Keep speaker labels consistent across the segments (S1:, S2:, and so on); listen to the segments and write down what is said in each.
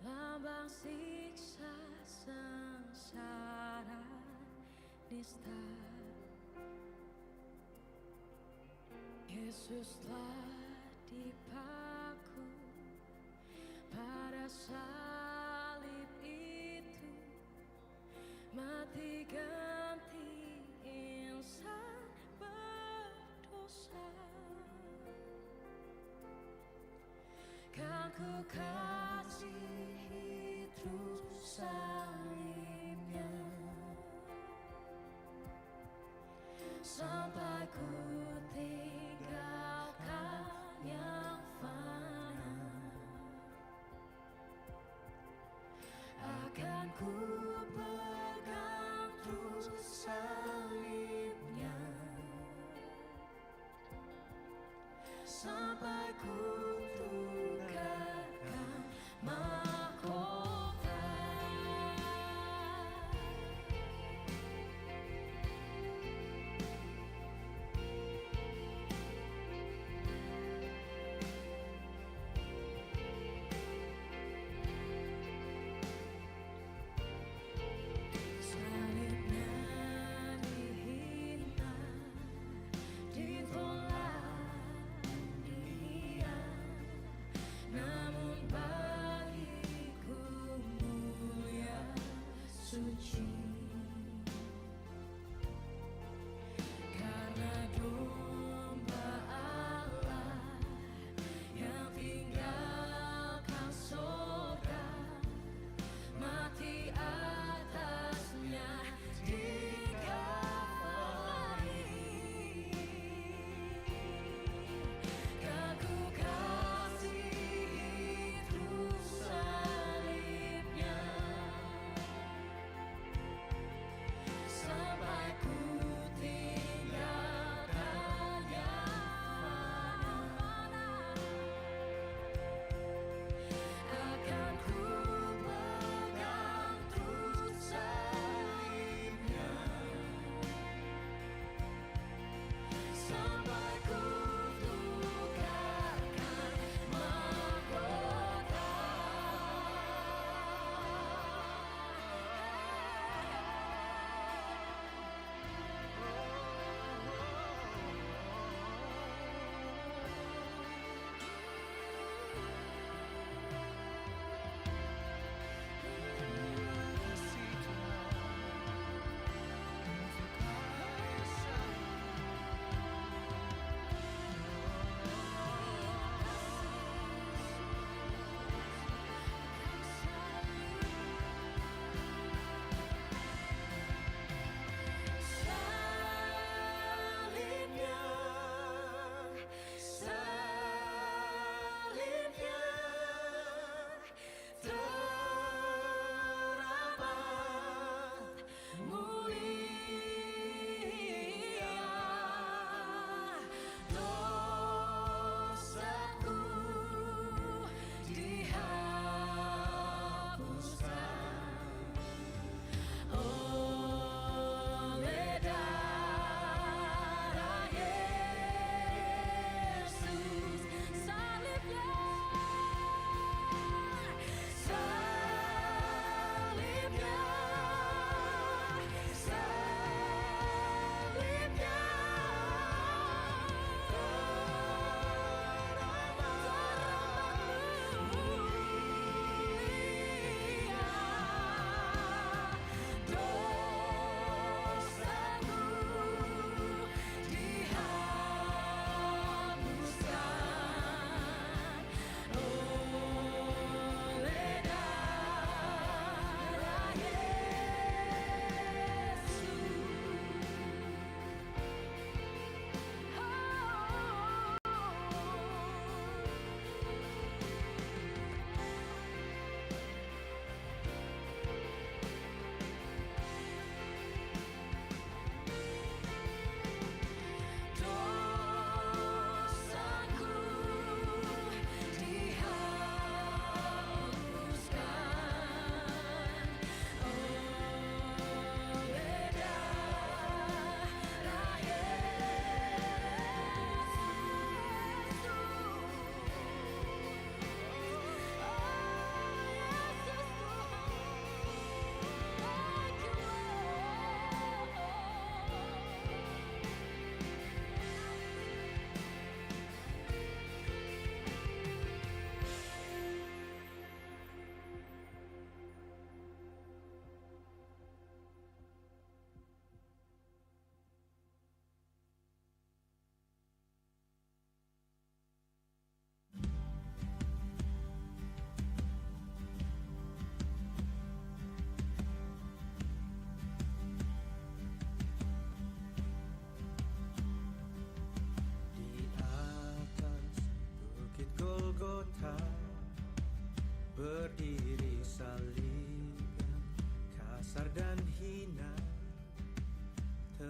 S1: lambang siksa sengsara nista. Yesus telah dipaku pada salib itu, mati ganti insan berdosa. kasihi terus salibnya, sampai ku tinggalkan yang fana. Akan ku pegang terus salibnya, sampai ku tukarkan mahkota. Salibnya dihina, ditolak dunia,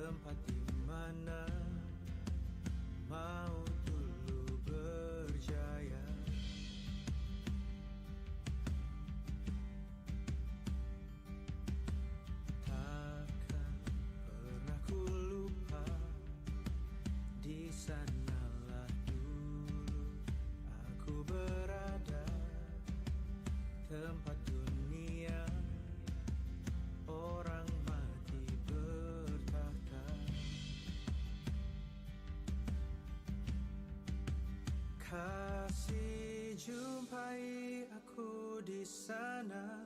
S2: tempat di mana mau dulu berjaya. Takkan pernah ku lupa, di sanalah dulu aku berada, tempat dunia orang mati bertahta. Kasih jumpai aku di sana,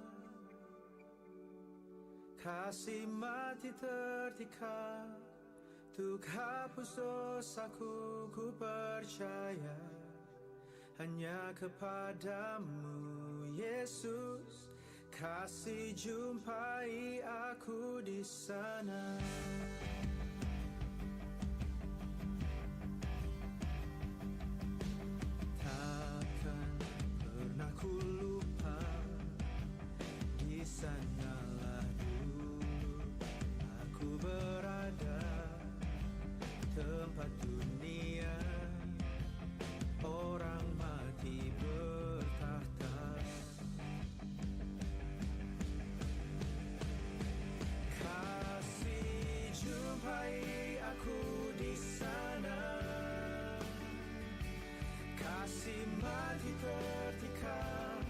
S2: kasih mati tertikam untuk hapus dosaku. Ku percaya hanya kepadamu, Yesus. Kasih jumpai aku di sana. Takkan pernah ku lupa, di sanalah dulu aku berada, tempat dunia orang mati bertahta. Kasih jumpai aku di sana, kasih mati tertikam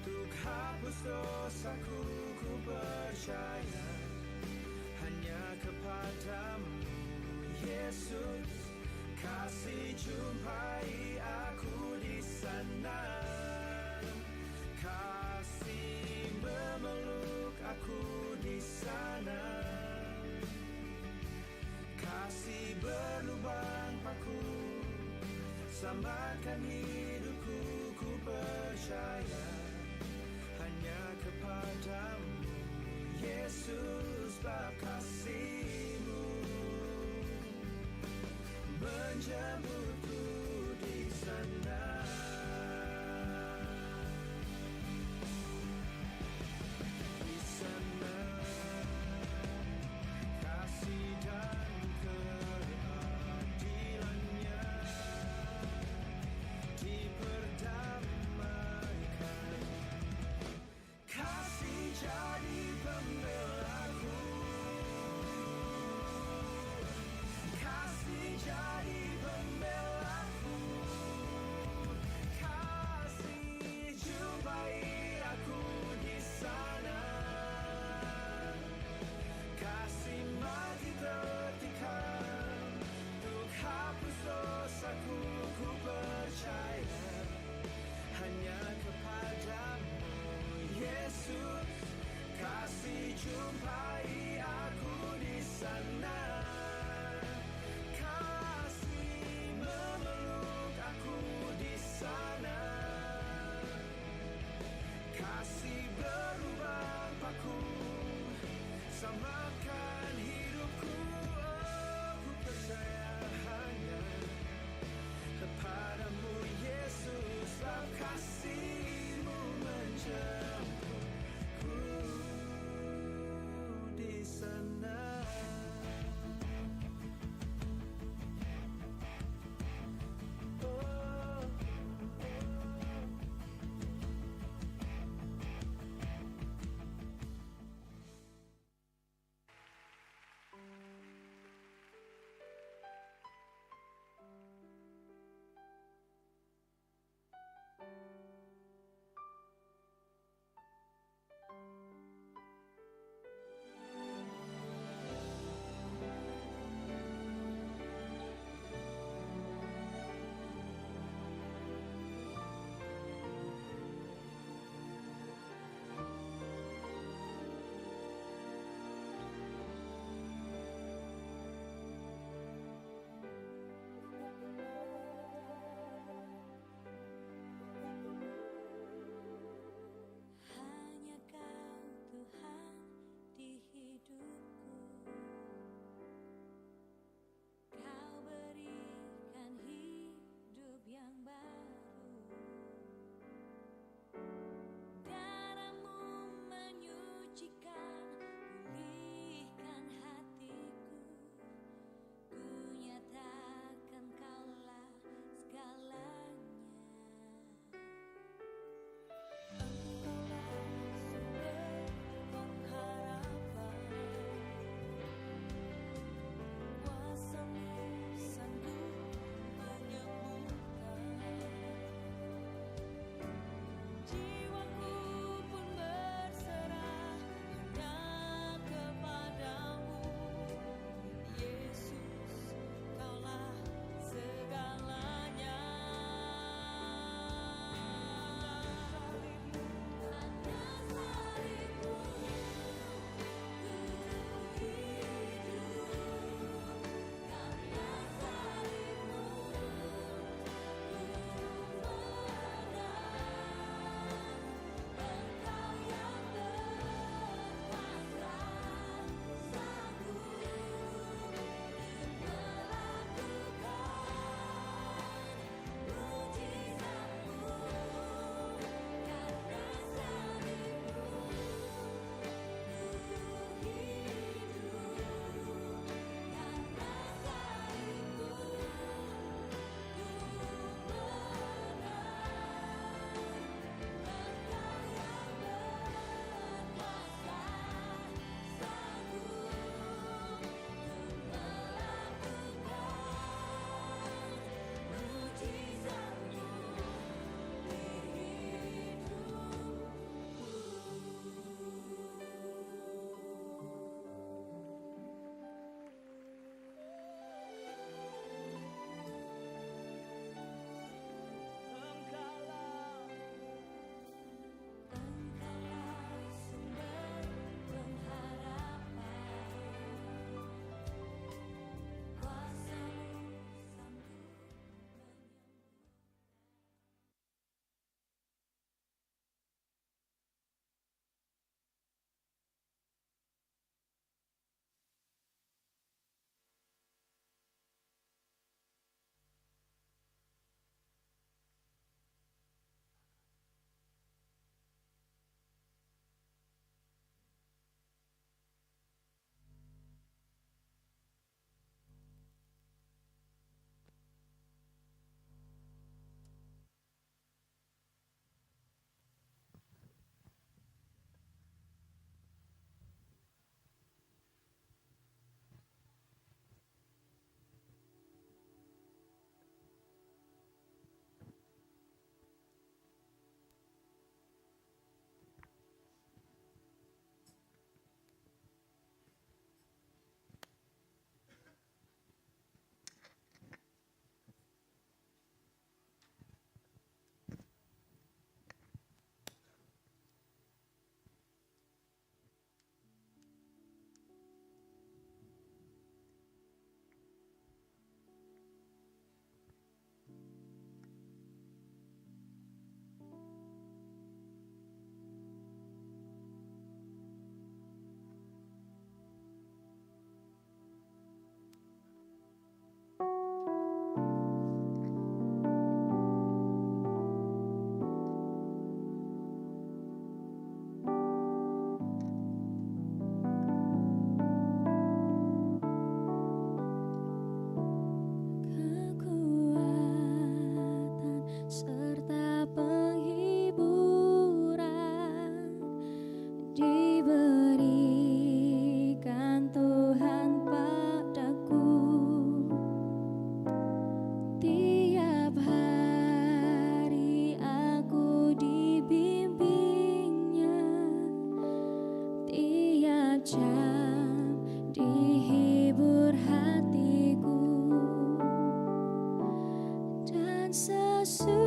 S2: untuk hapus dosaku. Ku percaya hanya kepadamu, Yesus. Kasih jumpai aku di sana, kasih memeluk aku di sana, kasih berlubang paku selamatkan hidupku. Ku percaya hanya kepadamu, Yesus. Bab kasih-Mu menjemputku di sana. Di sana kasih dan keadilannya diperdamaikan. Kasih jadi pembelaku, kasih jadi pembelaku.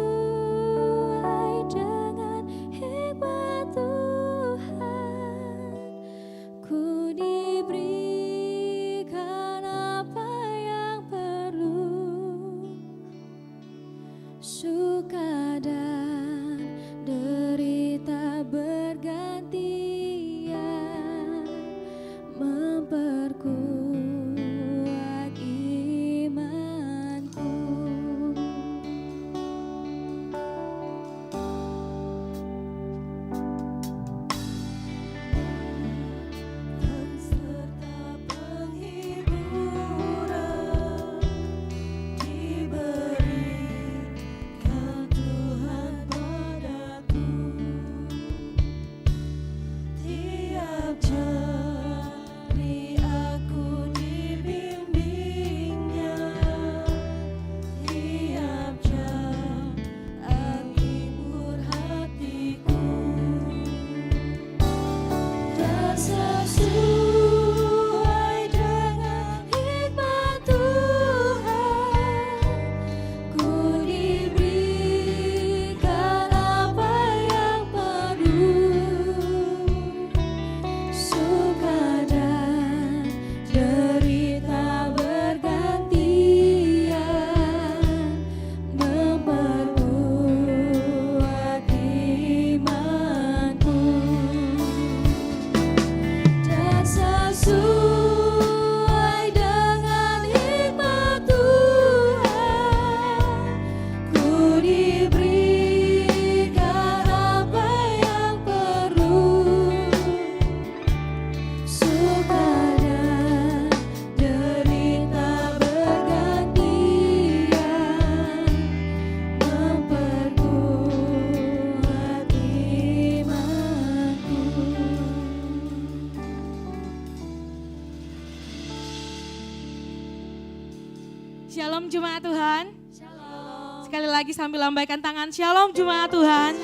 S1: sesuai dengan hikmat Tuhan. Ku diberikan apa yang perlu, suka dan derita bergantian, memperkuat imanku. Serta penghiburan diberikan Tuhan padaku. Tiap jari aku dibimbingnya, tiap jam menghibur hatiku. Dan sesuai dengan hikmat Tuhan, ku diberikan apa yang perlu, suka dan derita bergantian, memperkuat imanku. Dan sesuai dengan hikmat Tuhan, ku diberikan apa yang perlu, suka dan derita bergantian, memperkuat imanku.
S3: Shalom Jemaat Tuhan.
S1: Shalom.
S3: Sekali lagi sambil lambaikan tangan, Shalom Jemaat Tuhan.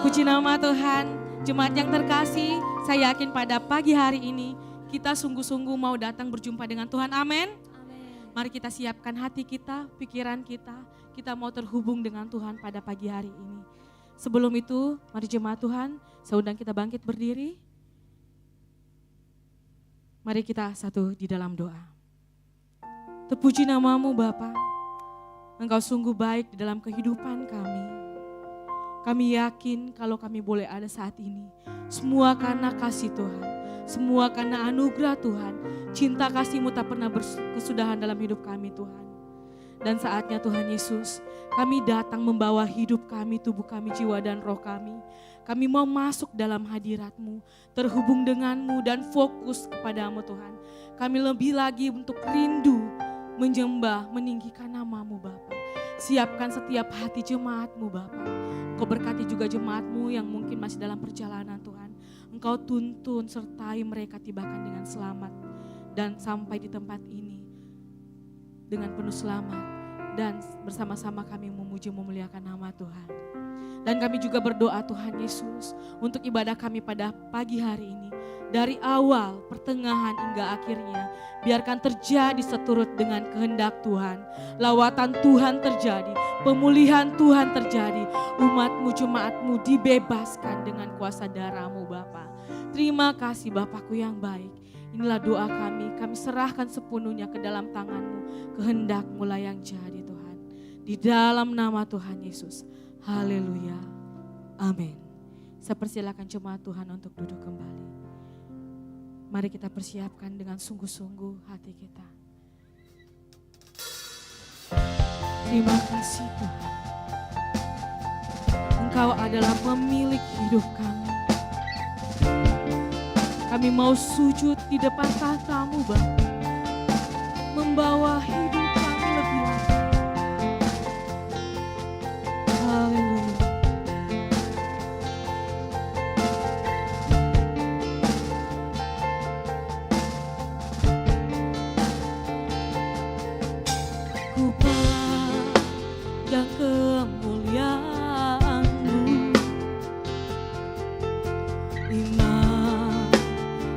S3: Puji nama Tuhan. Jemaat yang terkasih, saya yakin pada pagi hari ini kita sungguh-sungguh mau datang berjumpa dengan Tuhan. Amin.
S1: Amin.
S3: Mari kita siapkan hati kita, pikiran kita. Kita mau terhubung dengan Tuhan pada pagi hari ini. Sebelum itu, mari Jemaat Tuhan, saya undang kita bangkit berdiri. Mari kita satu di dalam doa. Terpuji namamu Bapa, Engkau sungguh baik di dalam kehidupan kami. Kami yakin kalau kami boleh ada saat ini, semua karena kasih Tuhan, semua karena anugerah Tuhan, cinta kasih-Mu tak pernah berkesudahan dalam hidup kami Tuhan. Dan saatnya Tuhan Yesus, kami datang membawa hidup kami, tubuh kami, jiwa dan roh kami. Kami mau masuk dalam hadirat-Mu, terhubung dengan-Mu dan fokus kepada-Mu Tuhan. Kami lebih lagi untuk rindu, menyembah, meninggikan nama-Mu Bapa. Siapkan setiap hati jemaat-Mu Bapa. Engkau berkati juga jemaat-Mu yang mungkin masih dalam perjalanan Tuhan. Engkau tuntun sertai mereka tibakan dengan selamat. Dan sampai di tempat ini dengan penuh selamat. Dan bersama-sama kami memuji memuliakan nama Tuhan. Dan kami juga berdoa Tuhan Yesus untuk ibadah kami pada pagi hari ini. Dari awal, pertengahan hingga akhirnya, biarkan terjadi seturut dengan kehendak Tuhan. Lawatan Tuhan terjadi, pemulihan Tuhan terjadi. Umat-Mu, jemaat-Mu dibebaskan dengan kuasa darah-Mu Bapa. Terima kasih Bapakku yang baik. Inilah doa kami serahkan sepenuhnya ke dalam tangan-Mu. Kehendak-Mu lah yang jadi Tuhan. Di dalam nama Tuhan Yesus. Haleluya. Amin. Saya persilakan jemaat Tuhan untuk duduk kembali. Mari kita persiapkan dengan sungguh-sungguh hati kita. Terima kasih Tuhan. Engkau adalah pemilik hidup kami. Kami mau sujud di depan tahta-Mu Bapa. Membawa hidup kami lebih lagi. Haleluya. Ku pandang kemuliaan-Mu, Imam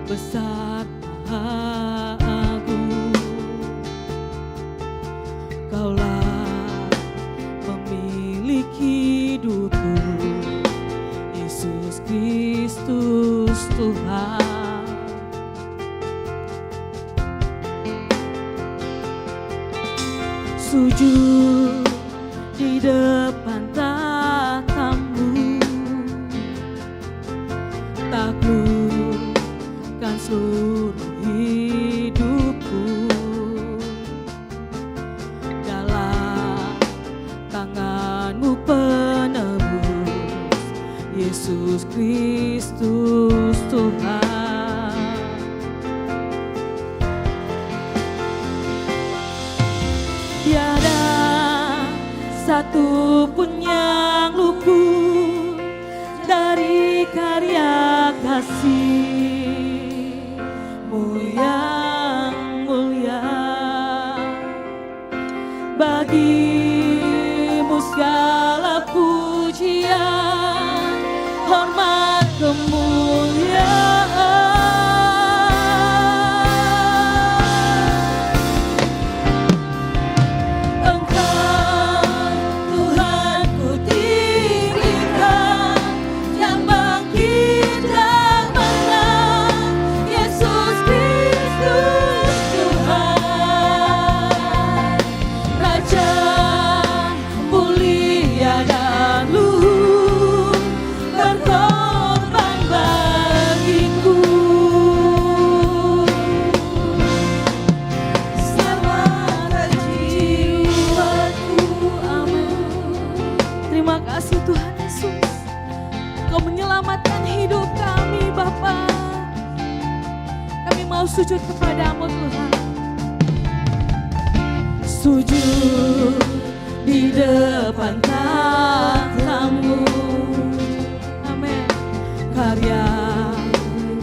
S3: besar maha agung. sujud di depan tahtamu, taklukkan seluruh hidupku dalam tanganmu penebus, Yesus Kristus Tuhan. Tiada satu pun yang luput dari karya kasih-Mu yang mulia. Bagi-Mu segala pujian, hormat, kemuliaan. Sujud kepadamu Tuhan, sujud di depan tahtamu, amin. Karya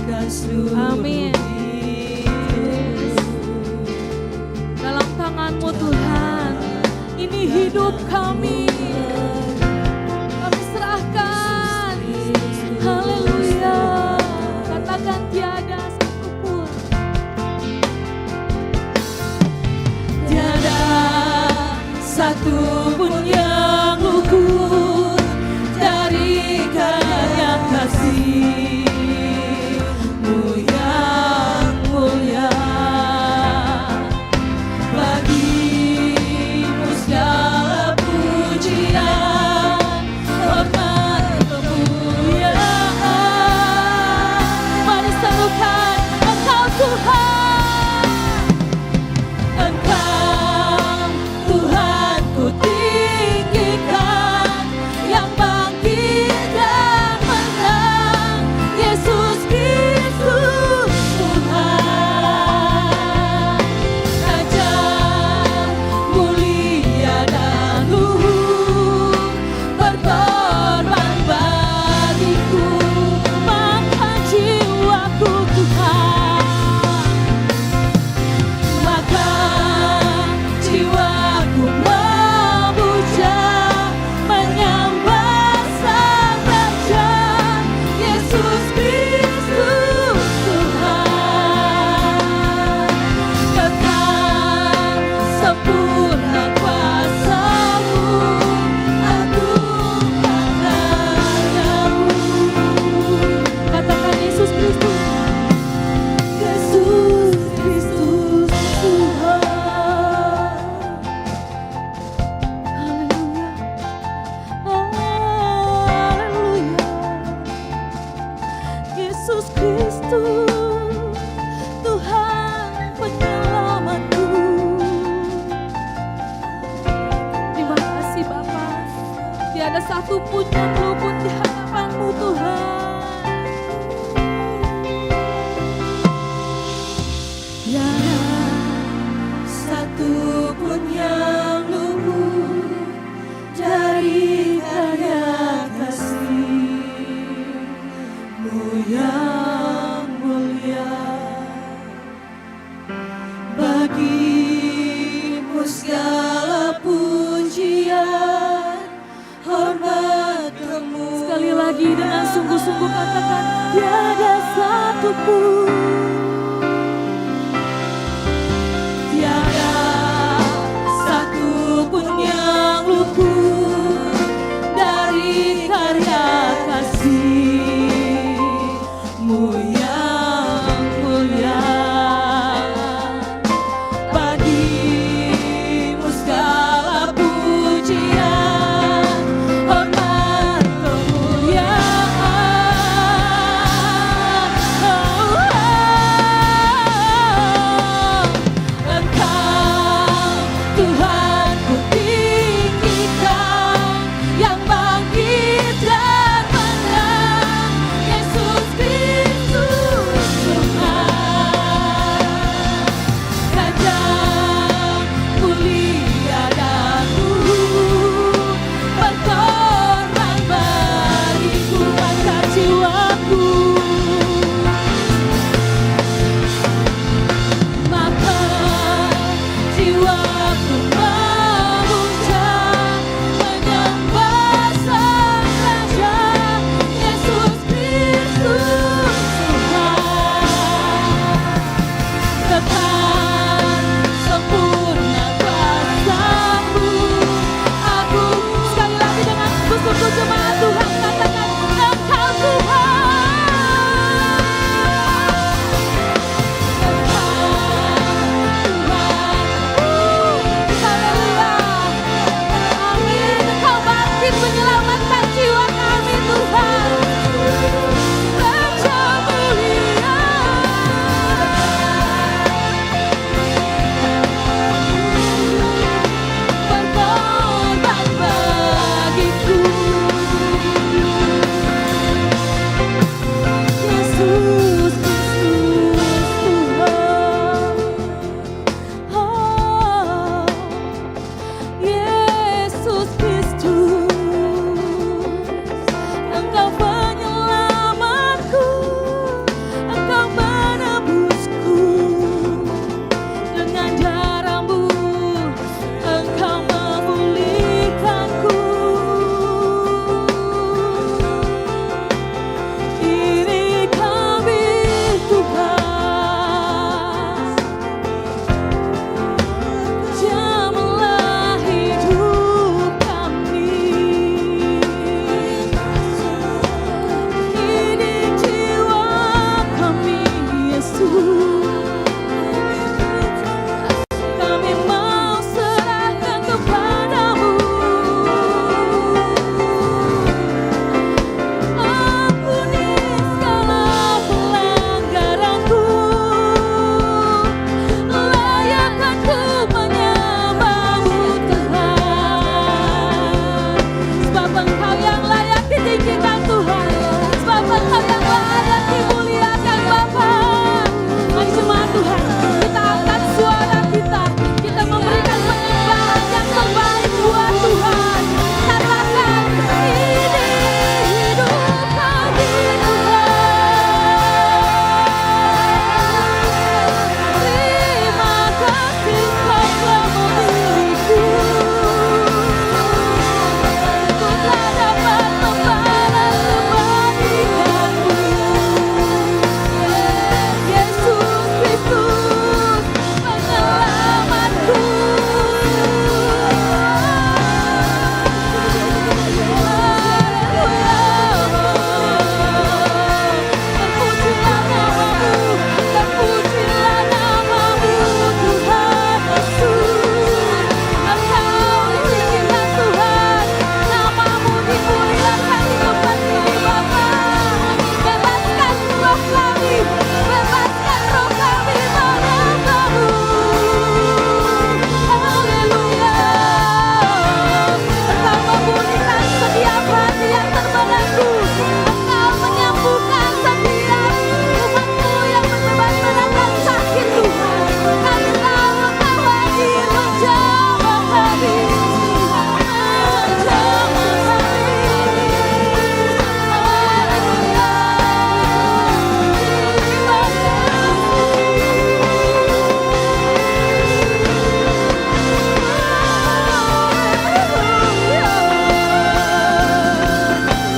S3: kasih, amin. Dalam tangan-Mu Tuhan, ini hidup kami serahkan. Haleluya. Katakan tiada satu pun yang luput dari karya kasih-Mu yang mulia. Bagi-Mu segala pujian, hormat, kemuliaan. Mari serukan Engkau Tuhan. Tiada satu pun yang luput di hadapan-Mu Tuhan. Tiada satu pun yang luput dari karya kasih-Mu yang mulia. Bagi-Mu segala pujian, hormat, kemuliaan. Sekali lagi dengan sungguh-sungguh katakan, tiada satu pun, tiada satu pun yang luput dari karya kasih-Mu yang mulia. Bagi-Mu segala Engkau yang layak ditinggikan Tuhan, sebab Engkau yang layak dimuliakan Bapa. Mari jemaat Tuhan, kita angkat suara kita memberikan penyembahan yang terbaik buat Tuhan. Katakan, ini hidup kami Tuhan. Terima kasih Kau telah memilihku. Ku tak dapat membalas kebaikan-Mu. Yesus Kristus penyelamatku. Terpujilah nama-Mu, terpujilah nama-Mu Tuhan Yesus. Engkau ditinggikan Tuhan, nama-Mu dimuliakan di tempat ini Bapa. Bebaskan roh kami, bebaskan roh kami menyembah-Mu. Haleluya. Engkau memulihkan setiap hati yang terbelenggu. Engkau menyembuhkan setiap umat-Mu yang berbadan sakit Tuhan. Kami tahu Engkau hadir menjamah kami.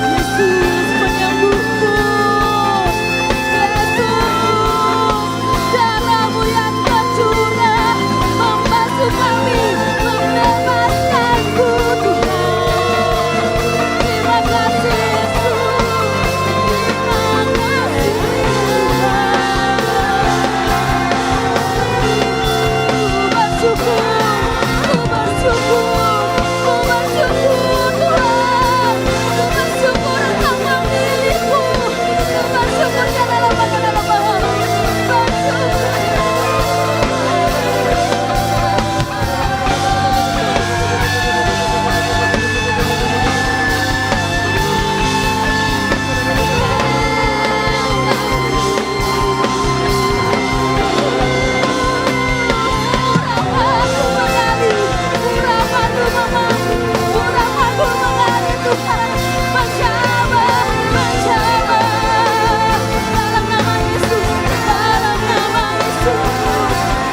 S3: Yesus penyembuhku, Yesus darah-Mu yang tercurah membasuh kami, membebaskanku Tuhan. Terima kasih Yesus, terima kasih Tuhan. Ku bersyukur, ku bersyukur, ku bersyukur Tuhan. Ku bersyukur Engkau memilihku. Ku bersyukur karena dalam bahaya. Tuhan, menjamah, menjamah dalam nama Yesus, dalam nama Yesus.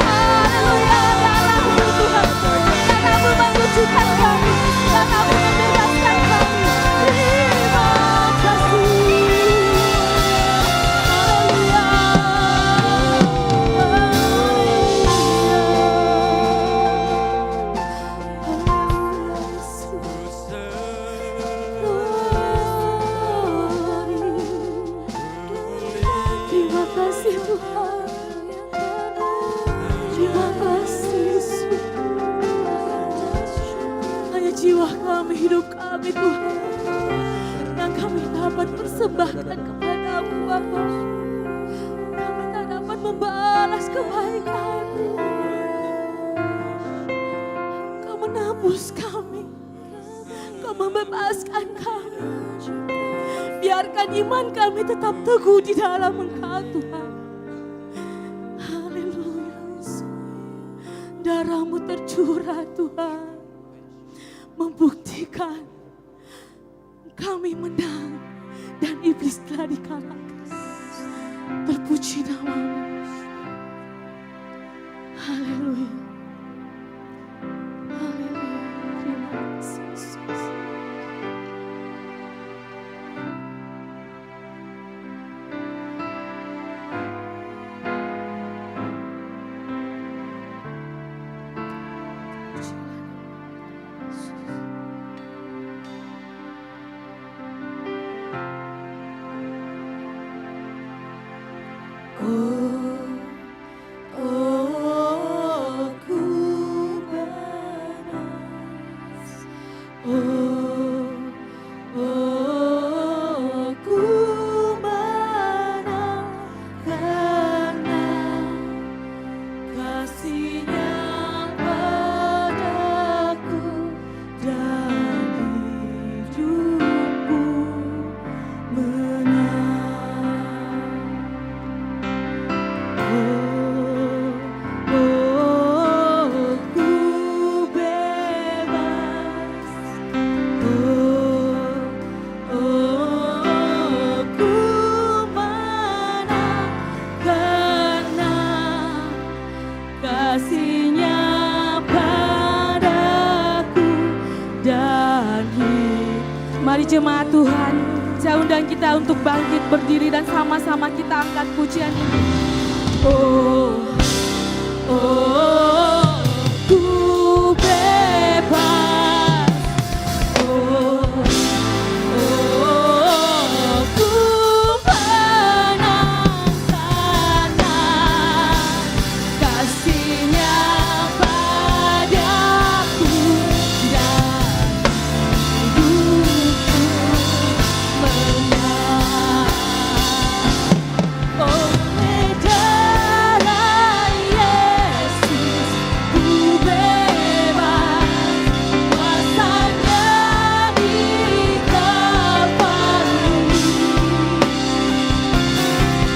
S3: Haleluya, darah-Mu Tuhan, darah-Mu menyucikan kami, darah-Mu membebaskan kami. Terima kasih. Terima kasih Tuhan. Terima kasih Yesus. Hanya jiwa kami, hidup kami Tuhan, yang kami dapat persembahkan kepada-Mu Bapa. Kami tak dapat membalas kebaikan-Mu. Kau menebus kami, Kau membebaskan kami. Biarkan iman kami tetap teguh di dalam Engkau Tuhan. Haleluya. Darah-Mu tercurah Tuhan, membuktikan kami menang dan iblis telah dikalahkan. Terpuji nama-Mu. Haleluya. Haleluya. Terima kasih Yesus. Oh, Mari jemaat Tuhan, saya undang kita untuk bangkit berdiri dan sama-sama kita angkat pujian ini. Oh, oh, ku bebas. Oh, oh, ku menang karena kasih-Nya padaku dan hidupku menang. Oleh darah Yesus ku bebas, kuasanya di Kalvari.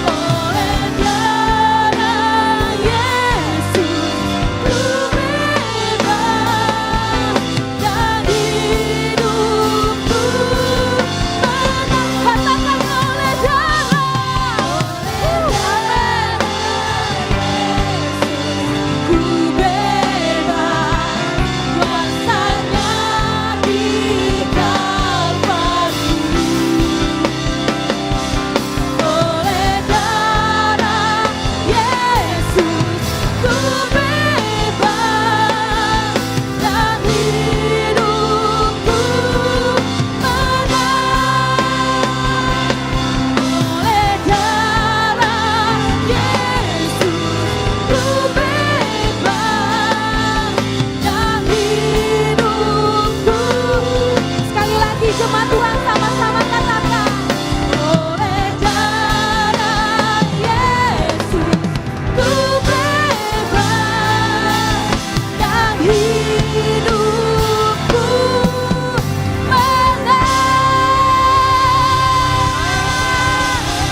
S3: Oleh darah Yesus ku bebas dan hidupku menang. Katakan oleh darah Yesus ku bebas, kuasanya di Kalvari. Oleh darah Yesus ku bebas dan hidupku menang. Oleh darah Yesus ku bebas dan hidupku. Sekali lagi jemaat Tuhan sama-sama katakan. Oleh darah Yesus ku bebas dan hidupku menang.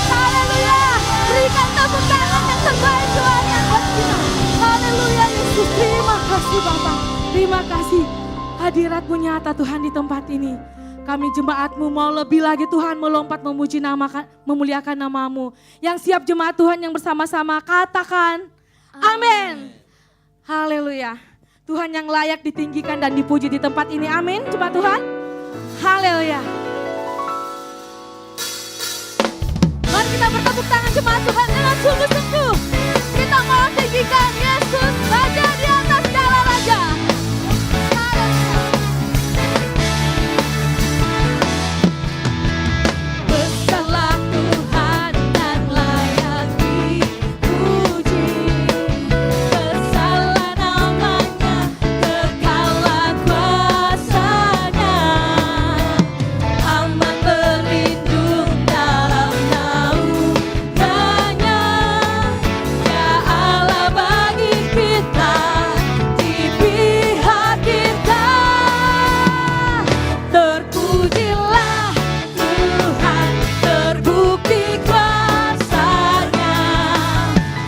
S3: Haleluya. Berikan tepuk tangan yang terbaik Tuhan yang buat kita. Haleluya Yesus. Terima kasih Bapa. Terima kasih hadirat-Mu nyata Tuhan di tempat ini. Kami jemaat-Mu mau lebih lagi Tuhan melompat memuji memuliakan nama-Mu. Yang siap jemaat Tuhan yang bersama-sama katakan amin. Haleluya. Tuhan yang layak ditinggikan dan dipuji di tempat ini. Amin jemaat Tuhan. Haleluya. Mari kita bertepuk tangan jemaat Tuhan dengan sungguh-sungguh. Kita mau tinggikan Yesus Raja di atas segala raja. Besarlah Tuhan dan layak dipuji. Besarlah namanya, kekallah kuasanya. Aman berlindung dalam naungannya. Ya Allah bagi kita, di pihak kita. Terpujilah Tuhan, terbukti kuasanya.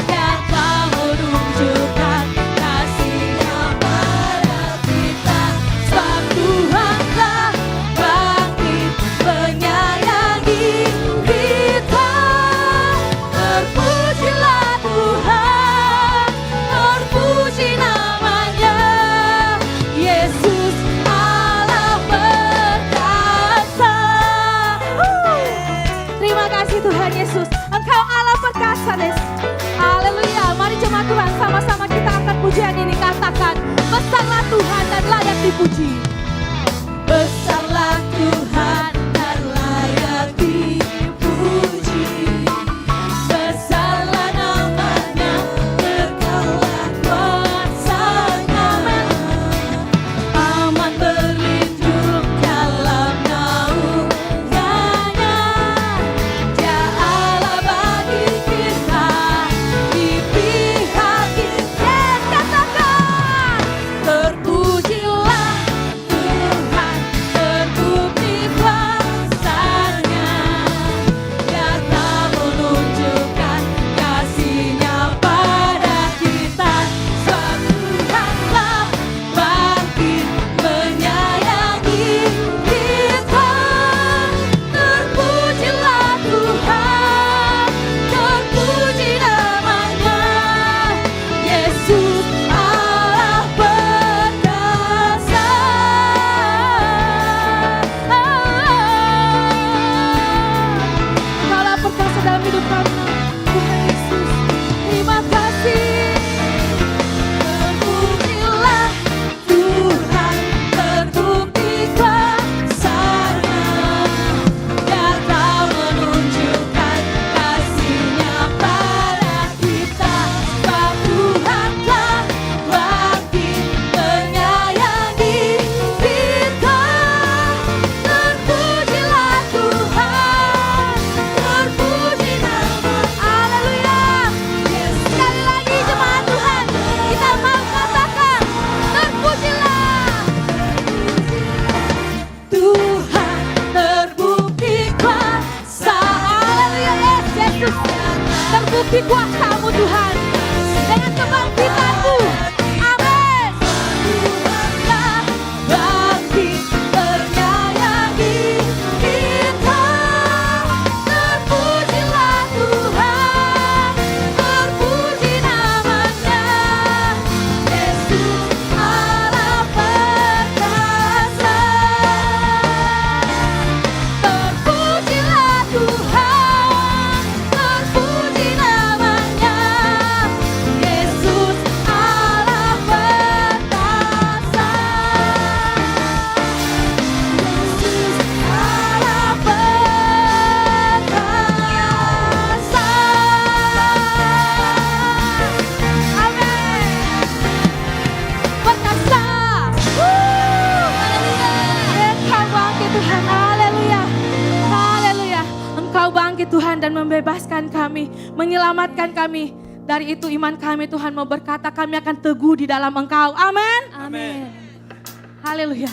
S3: Yang Kau menunjukkan kasih-Nya pada kita. Sebab Tuhan telah bangkit menyayangi kita. Terpujilah Tuhan, terpuji namanya. Yesus Allah perkasa. Terima kasih Tuhan Yesus. Engkau Allah perkasa, Yesus. Haleluya. Mari jemaat Tuhan sama-sama kita angkat pujian ini. Katakan, besarlah Tuhan dan layak dipuji. Besarlah Tuhan dan layak dipuji. Besarlah namanya, kekallah kuasanya. Aman berlindung dalam naungannya. Dia Allah bagi kita, di pihak kita. Katakan, terpujilah Tuhan, terbukti kuasanya. menyanggupi kuasa-Mu Tuhan. Dengan kebangkitan-Mu. Amin. Bangkit menyayangi kita. Terpujilah Tuhan, terpuji namanya. Yesus Allah perkasa. Terpujilah Tuhan, terpuji namanya. Yesus Allah perkasa. Yesus Allah perkasa. Amin. Perkasa. Engkau bangkit Tuhan. Haleluya. Haleluya. Engkau bangkit Tuhan dan membebaskan kami, menyelamatkan kami. Dari itu iman kami Tuhan mau berkata kami akan teguh di dalam Engkau. Amin.
S1: Amin.
S3: Haleluya.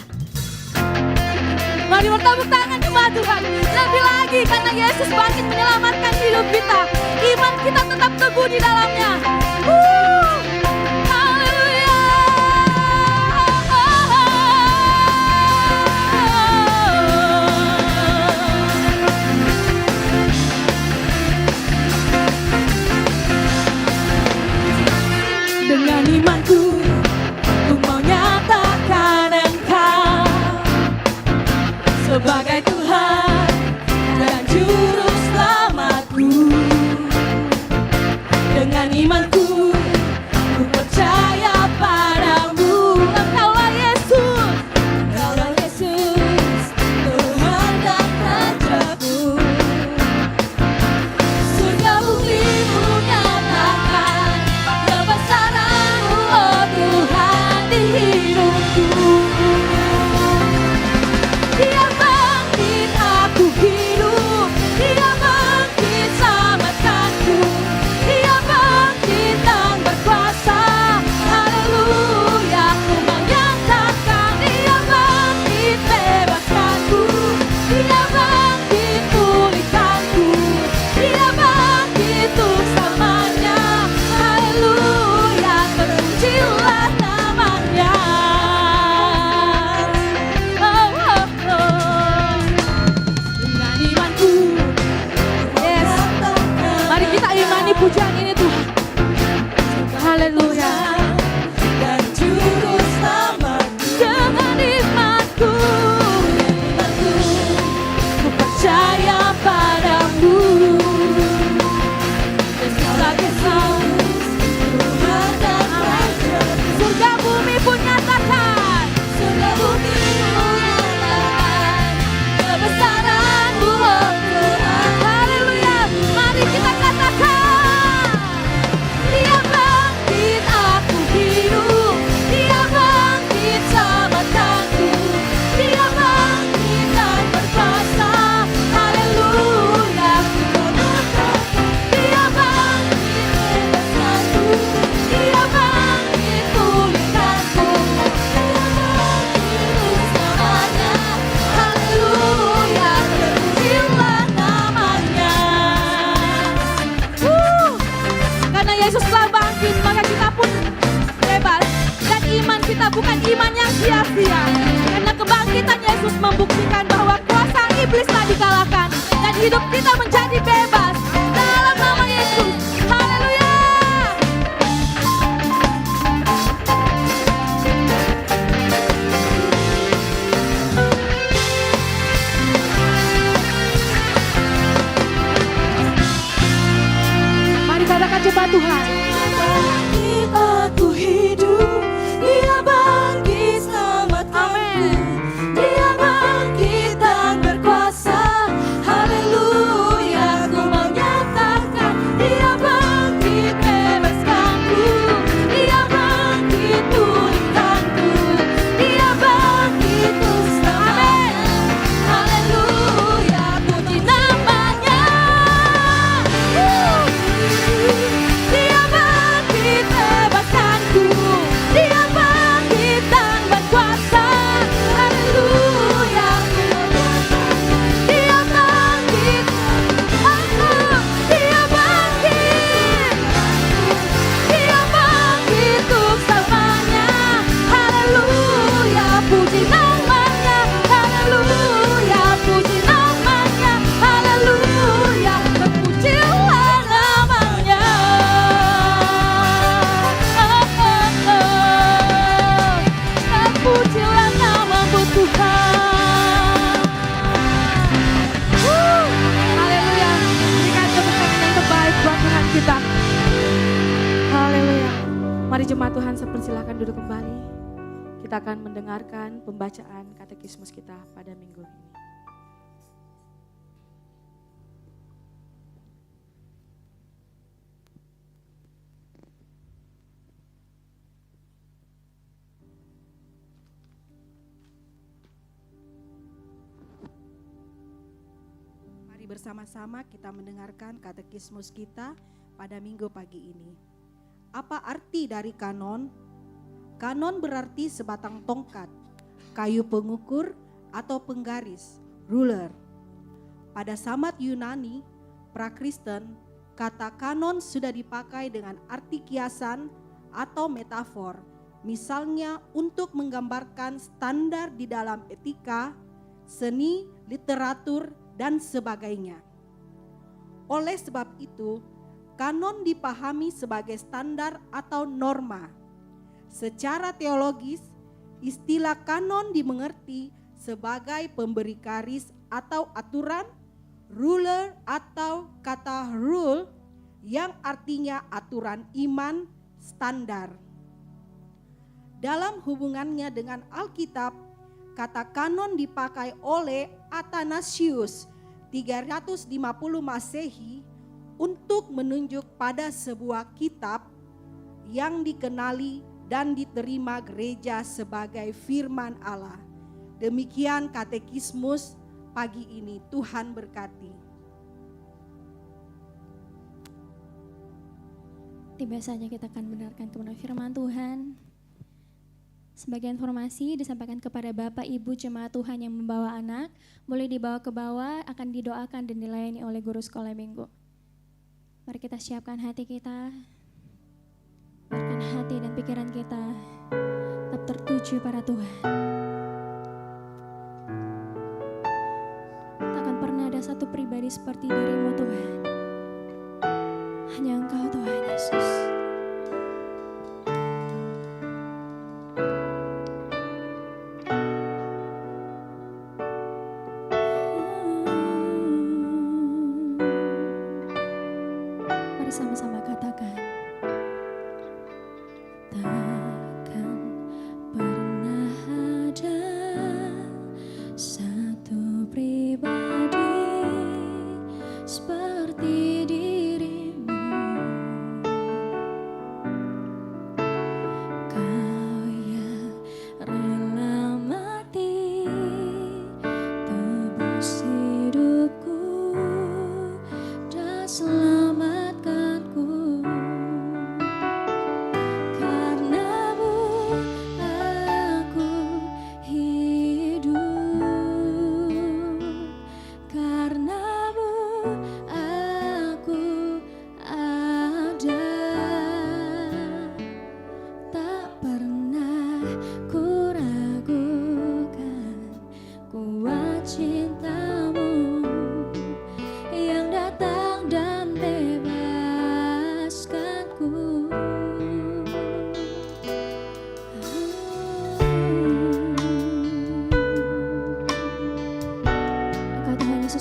S3: Mari bertepuk tangan jemaat Tuhan. Lebih lagi karena Yesus bangkit menyelamatkan hidup kita. Iman kita tetap teguh di dalamnya. Haleluya. Dengan imanku, ku mau nyatakan Engkau sebagai Tuhan dan Juru Selamatku. Dengan imanku, ku percaya padamu. Engkaulah Yesus, Engkaulah Yesus, Tuhan dan Rajaku. Surga bumi menyatakan kebesaran-Mu, oh Tuhan, di hidupku. Dia bangkit, aku hidup. Dia bangkit, selamatkanku. Dia bangkit dan berkuasa. Haleluya, ku menyatakan Dia bangkit, bebaskanku. Dia bangkit, pulihkanku. Dia bangkit untuk selamanya. Haleluya, terpujilah namanya. Oh, oh, oh. Dengan imanku, yes. Mari kita imani pujian ini Tuhan. Haleluya.
S1: Dan Juru Selamatku.
S3: Dengan imanku, ku percaya padamu. Yesuslah Yesus,
S1: Tuhan dan Rajaku.
S3: surga bumi pun nyatakan.
S1: Surga bumi menyatakan kebesaran-Mu, oh Tuhan.
S3: Haleluya. Mari kita katakan. Dia bangkit, aku hidup. Dia bangkit, selamatkanku. Dia bangkit dan berkuasa. Haleluya. Dia bangkit, bebaskanku. Dia bangkit, pulihkanku. Dia bangkit selamanya. Haleluya, terpujilah namanya. Karena Yesus telah bangkit, maka kita pun bebas. Dan iman kita bukan iman yang sia-sia. Karena kebangkitan Yesus membuktikan bahwa kuasa iblis telah dikalahkan. Dan hidup kita menjadi bebas. Dalam nama Yesus. Haleluya. Mari katakan jemaat Tuhan.
S1: Bangkit, aku hidup. Dia bangkit, selamatkanku. Dia bangkit dan berkuasa. Haleluya, ku menyatakan Dia bangkit, bebaskanku. Dia bangkit, pulihkanku. Dia bangkit untuk selamanya. Haleluya, puji namanya. Dia
S3: Mari jemaat Tuhan persilakan duduk kembali. Kita akan mendengarkan pembacaan katekismus kita pada minggu ini.
S4: Mari bersama-sama kita mendengarkan katekismus kita pada minggu pagi ini. Apa arti dari kanon? Kanon berarti sebatang tongkat, kayu pengukur atau penggaris, ruler. Pada Samad Yunani, pra-Kristen, kata kanon sudah dipakai dengan arti kiasan atau metafor. Misalnya untuk menggambarkan standar di dalam etika, seni, literatur, dan sebagainya. Oleh sebab itu, kanon dipahami sebagai standar atau norma. Secara teologis, istilah kanon dimengerti sebagai pemberi garis atau aturan, ruler atau kata rule yang artinya aturan iman, standar. Dalam hubungannya dengan Alkitab, kata kanon dipakai oleh Athanasius 350 Masehi untuk menunjuk pada sebuah kitab yang dikenali dan diterima gereja sebagai firman Allah. Demikian katekismus pagi ini. Tuhan berkati.
S5: Tiba saja kita akan mendengarkan kebenaran firman Tuhan. Sebagai informasi disampaikan kepada Bapak Ibu jemaat Tuhan yang membawa anak, boleh dibawa ke bawah, akan didoakan dan dilayani oleh guru sekolah minggu. Mari kita siapkan hati kita. Biarkan hati dan pikiran kita tetap tertuju pada Tuhan. Takkan pernah ada satu pribadi seperti dirimu Tuhan. Hanya Engkau Tuhan Yesus. Mari sama-sama katakan. Takkan pernah ada satu pribadi seperti dirimu. Kau yang rela mati tebus hidupku dan selamatkanku.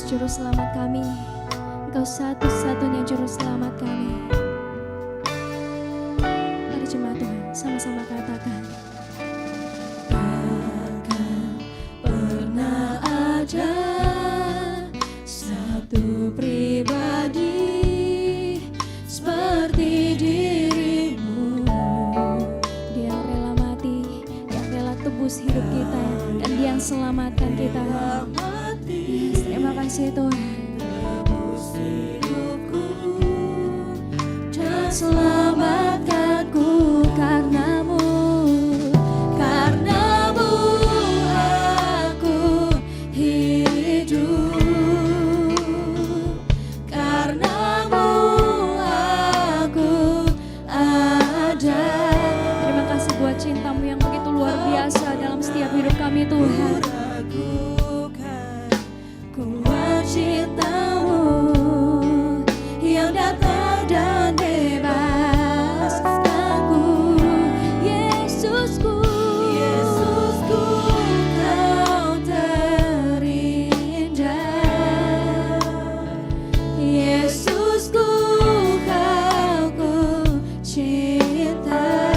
S5: Juru selamat kami, Engkau satu-satunya juru selamat kami. Mari jemaat Tuhan, sama-sama katakan. Takkan pernah ada satu pribadi seperti dirimu. Dia yang rela mati, yang rela tebus hidup kita, dan Dia yang selamatkan kita. Terima kasih Tuhan. Dan selamatkanku karena-Mu, karena-Mu aku hidup, karena-Mu aku ada. Terima kasih buat cinta-Mu yang begitu luar biasa dalam setiap hidup kami Tuhan. Kuat cinta-Mu yang datang dan bebaskanku. Yesusku, Yesusku, Kau terindah. Yesusku, Kau ku cinta.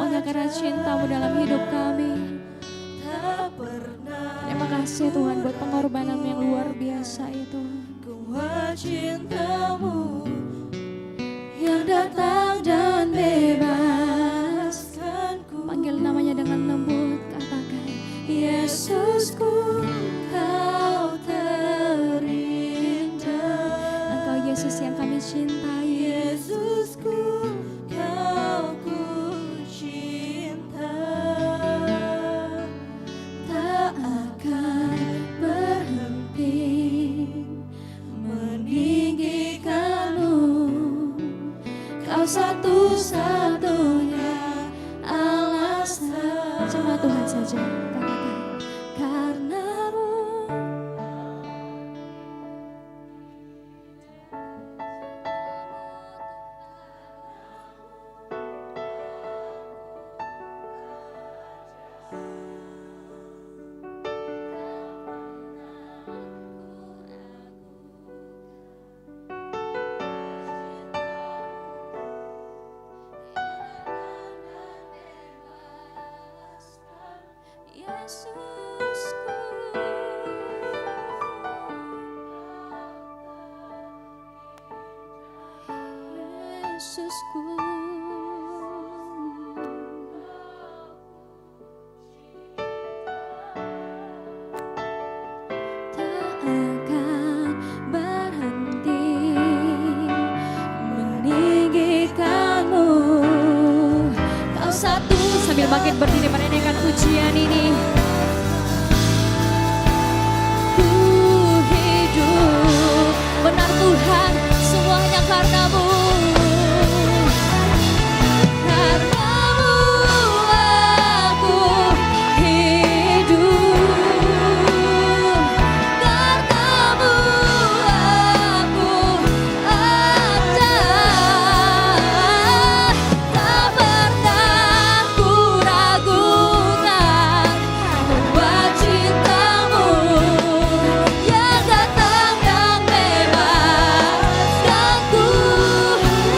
S5: Semuanya karena cinta-Mu dalam hidup kami.
S1: tak pernah
S5: Terima kasih Tuhan buat pengorbanan yang luar biasa itu.
S1: kuat cinta-Mu yang datang dan bebaskanku.
S5: Panggil namanya dengan lembut, katakan
S1: Yesusku, Kau terindah.
S5: Engkau Yesus yang kami cintai.
S1: Yesusku, Kau ku cinta. Tak akan berhenti meninggikan-Mu. Kau satu-satunya alasan.
S5: Cuma Tuhan saja, katakan
S1: Karena-Mu. Yesusku,
S5: Yesusku.
S1: tak akan berhenti meninggikan-Mu. Kau satu.
S5: Sambil bangkit berdiri menyanyikan pujian ini.
S1: Ku hidup, benar Tuhan, semuanya karena-Mu. Karena-Mu aku hidup. Karena-Mu aku ada. Tak pernah ku ragukan bahwa cinta-Mu yang datang dan bebaskanku.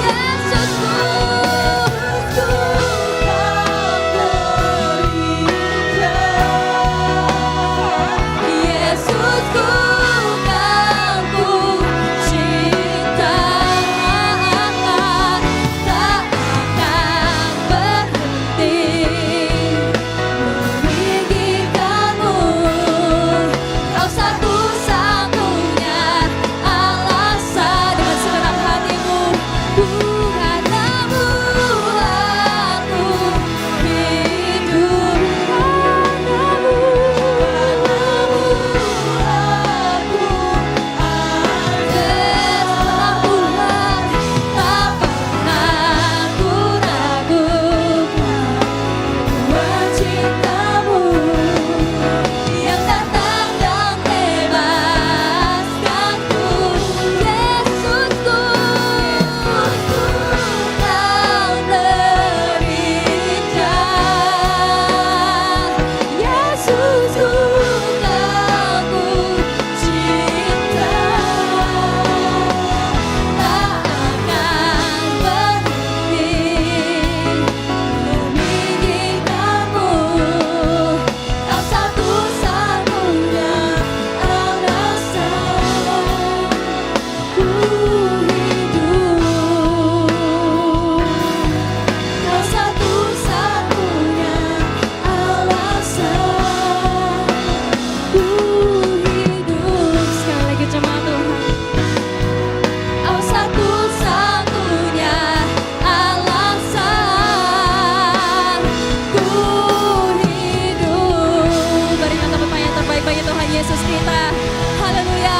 S1: Yesusku, Kau terindah. Yesusku, Kau ku cinta. Tak akan berhenti meninggikan-Mu. Kau satu-satunya alasan. Dengan segenap hatimu, karena-Mu aku hidup. Karena-Mu aku ada. Setelah Tuhan, tak pernah ku ragukan bahwa cinta-Mu yang datang dan bebaskanku. Yesusku, Kau terindah. Yesusku, Kau ku cinta. Tak akan berhenti meninggikan-Mu. Kau satu-satunya alasan ku hidup. Kau satu-satunya alasan ku hidup.
S5: Sekali lagi jemaat Tuhan.
S1: Kau satu-satunya alasan ku hidup.
S5: Berikan tepuk tangan yang terbaik bagi Tuhan Yesus kita. Haleluya.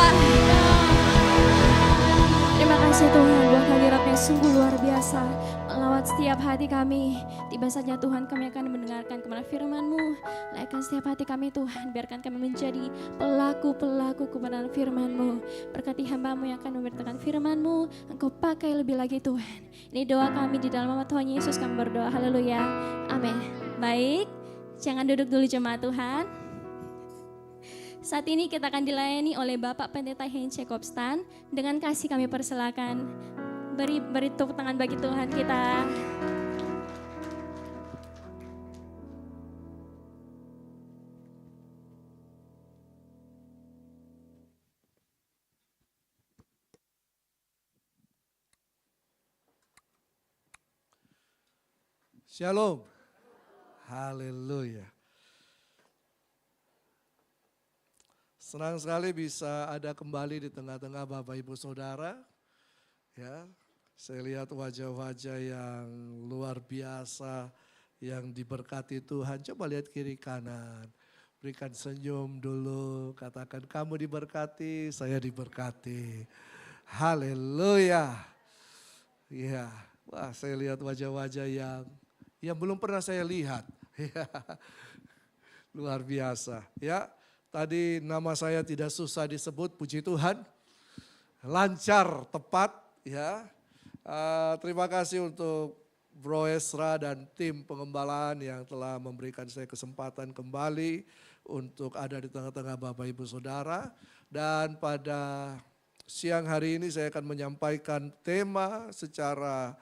S5: Terima kasih Tuhan buat hadirat yang sungguh luar biasa melawat setiap hati kami. Tiba saja Tuhan, kami akan mendengarkan kebenaran firman-Mu. Layakkan setiap hati kami Tuhan, biarkan kami menjadi pelaku-pelaku kebenaran firman-Mu. Berkati hamba-Mu yang akan memberitakan firman-Mu, Engkau pakai lebih lagi Tuhan. Ini doa kami di dalam nama Tuhan Yesus, kami berdoa. Haleluya. Amin. Baik, jangan duduk dulu jemaat Tuhan. Saat ini kita akan dilayani oleh Bapak Pendeta Heinze Kopstan. Dengan kasih kami persilakan. Beri tepuk tangan bagi Tuhan kita.
S6: Shalom. Haleluya. Senang sekali bisa ada kembali di tengah-tengah Bapak Ibu Saudara. Ya, saya lihat wajah-wajah yang luar biasa, yang diberkati Tuhan. Coba lihat kiri kanan. Berikan senyum dulu, katakan kamu diberkati, saya diberkati. Haleluya. Ya, wah saya lihat wajah-wajah yang belum pernah saya lihat. Luar biasa. Ya, tadi nama saya tidak susah disebut, puji Tuhan. Lancar, tepat. Ya, terima kasih untuk Bro Esra dan tim pengembalaan yang telah memberikan saya kesempatan kembali untuk ada di tengah-tengah Bapak Ibu Saudara. Dan pada siang hari ini saya akan menyampaikan tema secara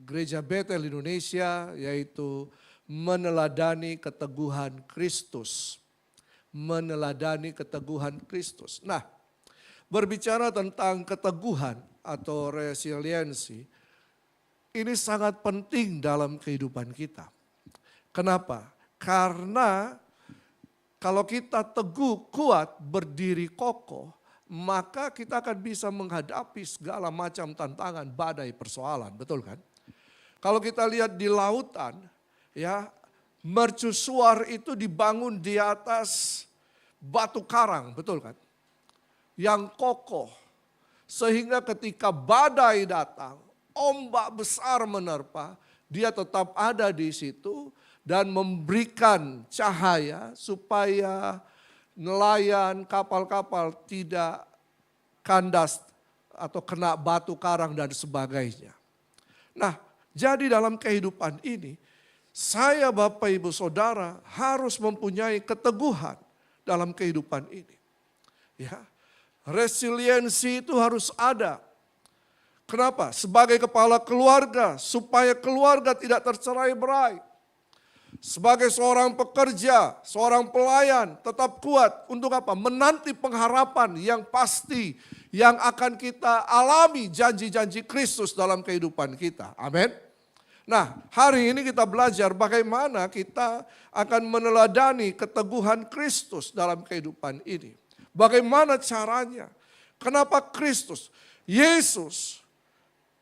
S6: Gereja Betel Indonesia, yaitu meneladani keteguhan Kristus. Meneladani keteguhan Kristus. Nah, berbicara tentang keteguhan atau resiliensi, ini sangat penting dalam kehidupan kita. Kenapa? Karena kalau kita teguh, kuat, berdiri kokoh, maka kita akan bisa menghadapi segala macam tantangan, badai, persoalan, betul kan? Kalau kita lihat di lautan, ya, mercusuar itu dibangun di atas batu karang, betul kan? Yang kokoh, sehingga ketika badai datang, ombak besar menerpa, dia tetap ada di situ dan memberikan cahaya supaya nelayan, kapal-kapal tidak kandas atau kena batu karang dan sebagainya. Nah, jadi dalam kehidupan ini, saya Bapak Ibu Saudara harus mempunyai keteguhan dalam kehidupan ini. Ya, resiliensi itu harus ada. Kenapa? Sebagai kepala keluarga, supaya keluarga tidak tercerai-berai. Sebagai seorang pekerja, seorang pelayan, tetap kuat. Untuk apa? Menanti pengharapan yang pasti yang akan kita alami janji-janji Kristus dalam kehidupan kita. Amin. Nah, hari ini kita belajar bagaimana kita akan meneladani keteguhan Kristus dalam kehidupan ini. Bagaimana caranya? Kenapa Kristus? Yesus,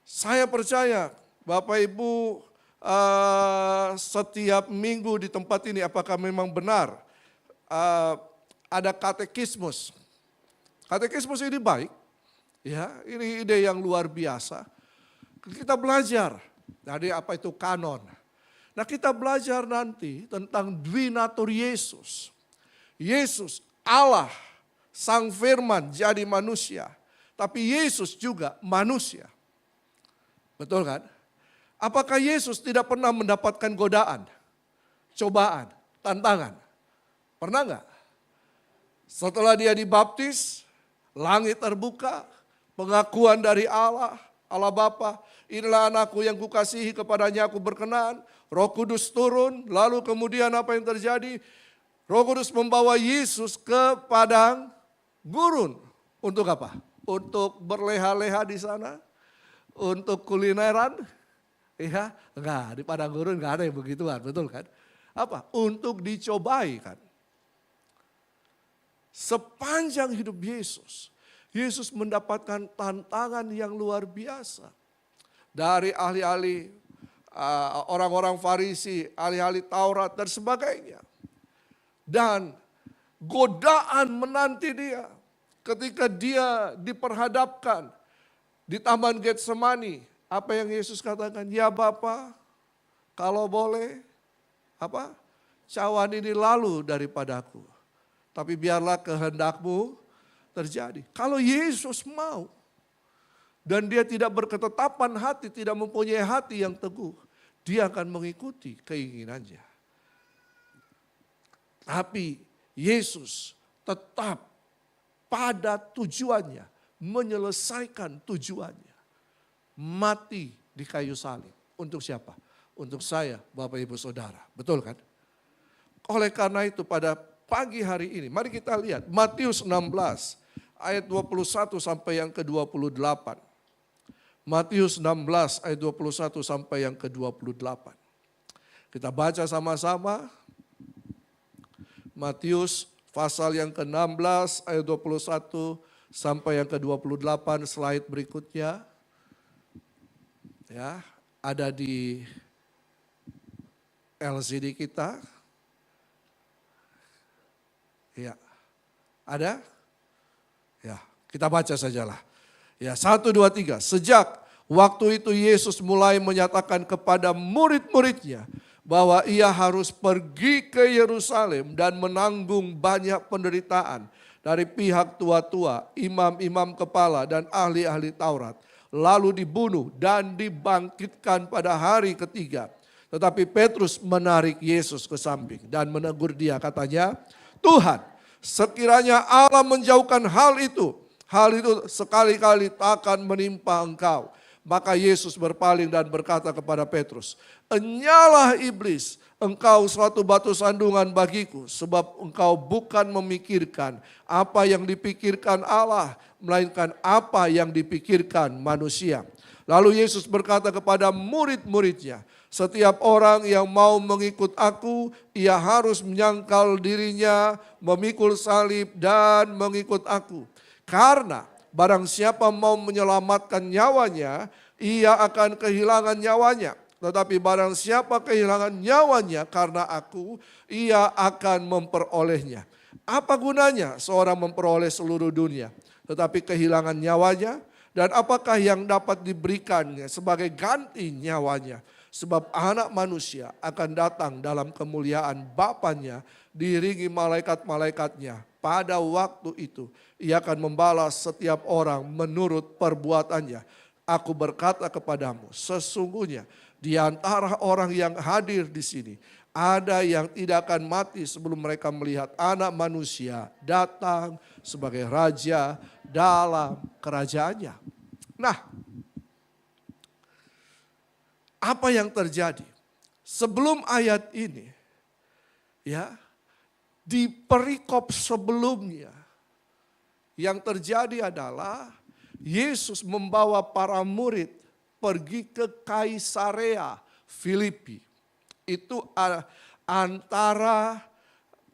S6: saya percaya Bapak Ibu setiap minggu di tempat ini, apakah memang benar ada katekismus? Katekismus ini baik, ya, ini ide yang luar biasa. Kita belajar dari apa itu kanon. Nah, kita belajar nanti tentang Dwinatur Yesus. Yesus Allah, Sang Firman jadi manusia, tapi Yesus juga manusia. Betul kan? Apakah Yesus tidak pernah mendapatkan godaan, cobaan, tantangan? Pernah enggak? Setelah dia dibaptis, langit terbuka, pengakuan dari Allah, Allah Bapa, inilah anakku yang kukasihi, kepadanya aku berkenan. Roh Kudus turun, lalu kemudian apa yang terjadi? Roh Kudus membawa Yesus ke padang gurun. Untuk apa? Untuk berleha-leha di sana, untuk kulineran. Iya, enggak, di padang gurun enggak ada yang begituan, betul kan? Apa? Untuk dicobai kan. Sepanjang hidup Yesus, Yesus mendapatkan tantangan yang luar biasa. Dari ahli-ahli, orang-orang Farisi, ahli-ahli Taurat dan sebagainya. Dan godaan menanti dia ketika dia diperhadapkan di Taman Getsemani. Apa yang Yesus katakan? Ya Bapa, kalau boleh, apa? Cawan ini lalu daripadaku. Tapi biarlah kehendakmu terjadi. Kalau Yesus mau, dan dia tidak berketetapan hati, tidak mempunyai hati yang teguh, dia akan mengikuti keinginannya. Tapi Yesus tetap pada tujuannya, menyelesaikan tujuannya. Mati di kayu salib. Untuk siapa? Untuk saya, Bapak Ibu Saudara. Betul kan? Oleh karena itu pada pagi hari ini, mari kita lihat Matius 16 ayat 21 sampai yang ke-28. Matius 16 ayat 21 sampai yang ke-28. Kita baca sama-sama. Matius pasal yang ke-16 ayat 21 sampai yang ke-28, slide berikutnya. Ya, ada di LCD kita. Ya. Ada? Ya, kita baca sajalah. Ya, 1, 2, 3. Sejak waktu itu Yesus mulai menyatakan kepada murid-muridnya bahwa ia harus pergi ke Yerusalem dan menanggung banyak penderitaan dari pihak tua-tua, imam-imam kepala dan ahli-ahli Taurat. Lalu dibunuh dan dibangkitkan pada hari ketiga. Tetapi Petrus menarik Yesus ke samping dan menegur dia, katanya, Tuhan, sekiranya Allah menjauhkan hal itu sekali-kali takkan menimpa engkau. Maka Yesus berpaling dan berkata kepada Petrus, enyalah iblis, engkau suatu batu sandungan bagiku, sebab engkau bukan memikirkan apa yang dipikirkan Allah, melainkan apa yang dipikirkan manusia. Lalu Yesus berkata kepada murid-muridnya, setiap orang yang mau mengikut aku, ia harus menyangkal dirinya, memikul salib dan mengikut aku. Karena barang siapa mau menyelamatkan nyawanya, ia akan kehilangan nyawanya. Tetapi barang siapa kehilangan nyawanya karena aku, ia akan memperolehnya. Apa gunanya seorang memperoleh seluruh dunia, tetapi kehilangan nyawanya? Dan apakah yang dapat diberikannya sebagai ganti nyawanya? Sebab anak manusia akan datang dalam kemuliaan Bapanya, diiringi malaikat-malaikatnya. Pada waktu itu ia akan membalas setiap orang menurut perbuatannya. Aku berkata kepadamu, sesungguhnya di antara orang yang hadir di sini, ada yang tidak akan mati sebelum mereka melihat Anak Manusia datang sebagai Raja dalam kerajaannya. Nah, apa yang terjadi? Sebelum ayat ini, ya, di perikop sebelumnya, yang terjadi adalah Yesus membawa para murid pergi ke Kaisarea Filipi. Itu antara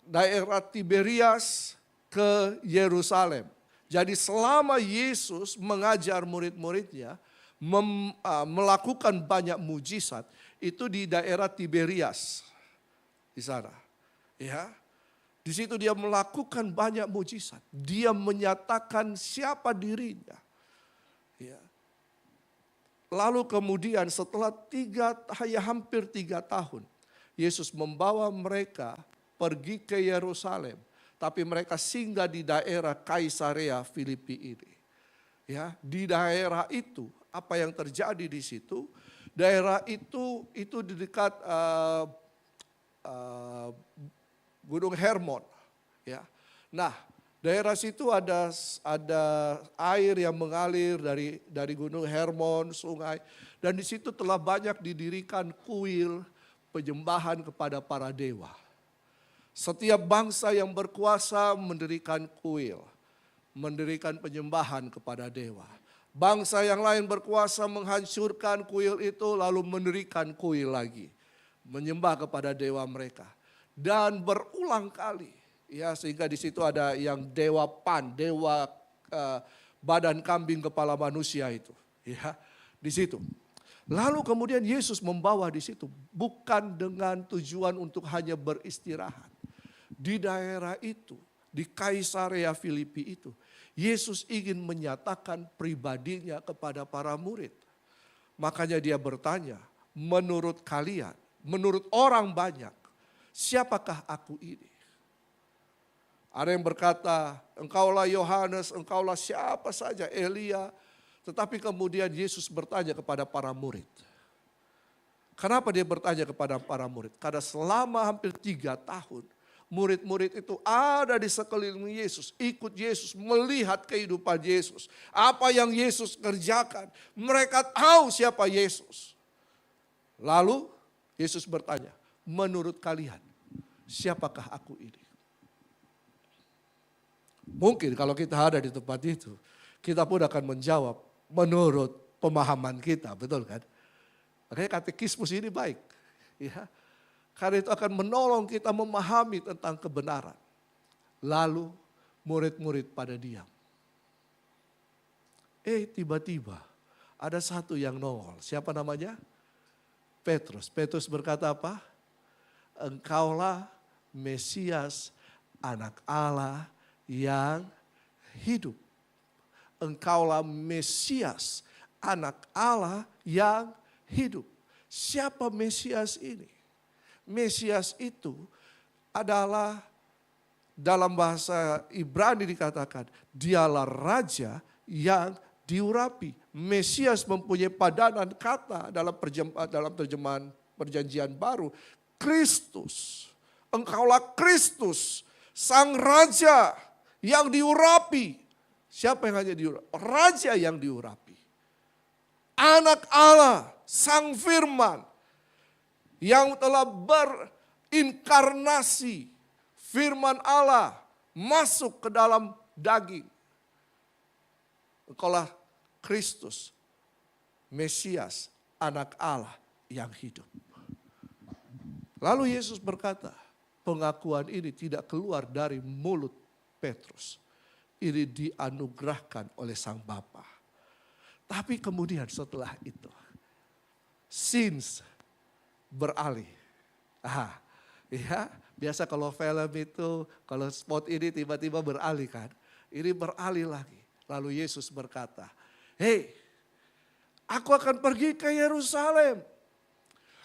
S6: daerah Tiberias ke Yerusalem. Jadi selama Yesus mengajar murid-muridnya melakukan banyak mujizat, itu di daerah Tiberias di sana. Ya. Di situ dia melakukan banyak mujizat. Dia menyatakan siapa dirinya. Ya. Lalu kemudian setelah hampir 3 tahun, Yesus membawa mereka pergi ke Yerusalem. Tapi mereka singgah di daerah Kaisarea Filipi ini. Ya, di daerah itu, apa yang terjadi di situ? Daerah itu di dekat Gunung Hermon. Ya. Nah, daerah situ ada air yang mengalir dari Gunung Hermon, sungai. Dan di situ telah banyak didirikan kuil penyembahan kepada para dewa. Setiap bangsa yang berkuasa mendirikan kuil, mendirikan penyembahan kepada dewa. Bangsa yang lain berkuasa menghancurkan kuil itu lalu mendirikan kuil lagi. Menyembah kepada dewa mereka. Dan berulang kali. Ya, sehingga di situ ada yang dewa Pan, dewa badan kambing kepala manusia itu. Ya, di situ. Lalu kemudian Yesus membawa di situ bukan dengan tujuan untuk hanya beristirahat. Di daerah itu, di Kaisarea Filipi itu, Yesus ingin menyatakan pribadinya kepada para murid. Makanya dia bertanya, menurut kalian, menurut orang banyak, siapakah aku ini? Ada yang berkata, engkaulah Yohanes, engkaulah siapa saja, Elia. Tetapi kemudian Yesus bertanya kepada para murid. Kenapa dia bertanya kepada para murid? Karena selama hampir 3 tahun, murid-murid itu ada di sekeliling Yesus, ikut Yesus, melihat kehidupan Yesus. Apa yang Yesus kerjakan, mereka tahu siapa Yesus. Lalu Yesus bertanya, menurut kalian, siapakah aku ini? Mungkin kalau kita ada di tempat itu, kita pun akan menjawab menurut pemahaman kita, betul kan? Makanya katekismus ini baik. Ya. Karena itu akan menolong kita memahami tentang kebenaran. Lalu murid-murid pada diam. Tiba-tiba ada satu yang nongol. Siapa namanya? Petrus. Petrus berkata apa? Engkaulah Mesias, Anak Allah yang hidup. Engkaulah Mesias, Anak Allah yang hidup. Siapa Mesias ini? Mesias itu adalah dalam bahasa Ibrani dikatakan, dialah raja yang diurapi. Mesias mempunyai padanan kata dalam terjemahan Perjanjian Baru, Kristus. Engkaulah Kristus, sang raja yang diurapi. Siapa yang hanya diurapi? Raja yang diurapi. Anak Allah, sang firman yang telah berinkarnasi. Firman Allah masuk ke dalam daging. Engkaulah Kristus, Mesias, Anak Allah yang hidup. Lalu Yesus berkata, pengakuan ini tidak keluar dari mulut Petrus. Ini dianugerahkan oleh Sang Bapa. Tapi kemudian setelah itu, scenes beralih. Ya, biasa kalau film itu, kalau spot ini tiba-tiba beralih kan. Ini beralih lagi. Lalu Yesus berkata, "Hei, aku akan pergi ke Yerusalem.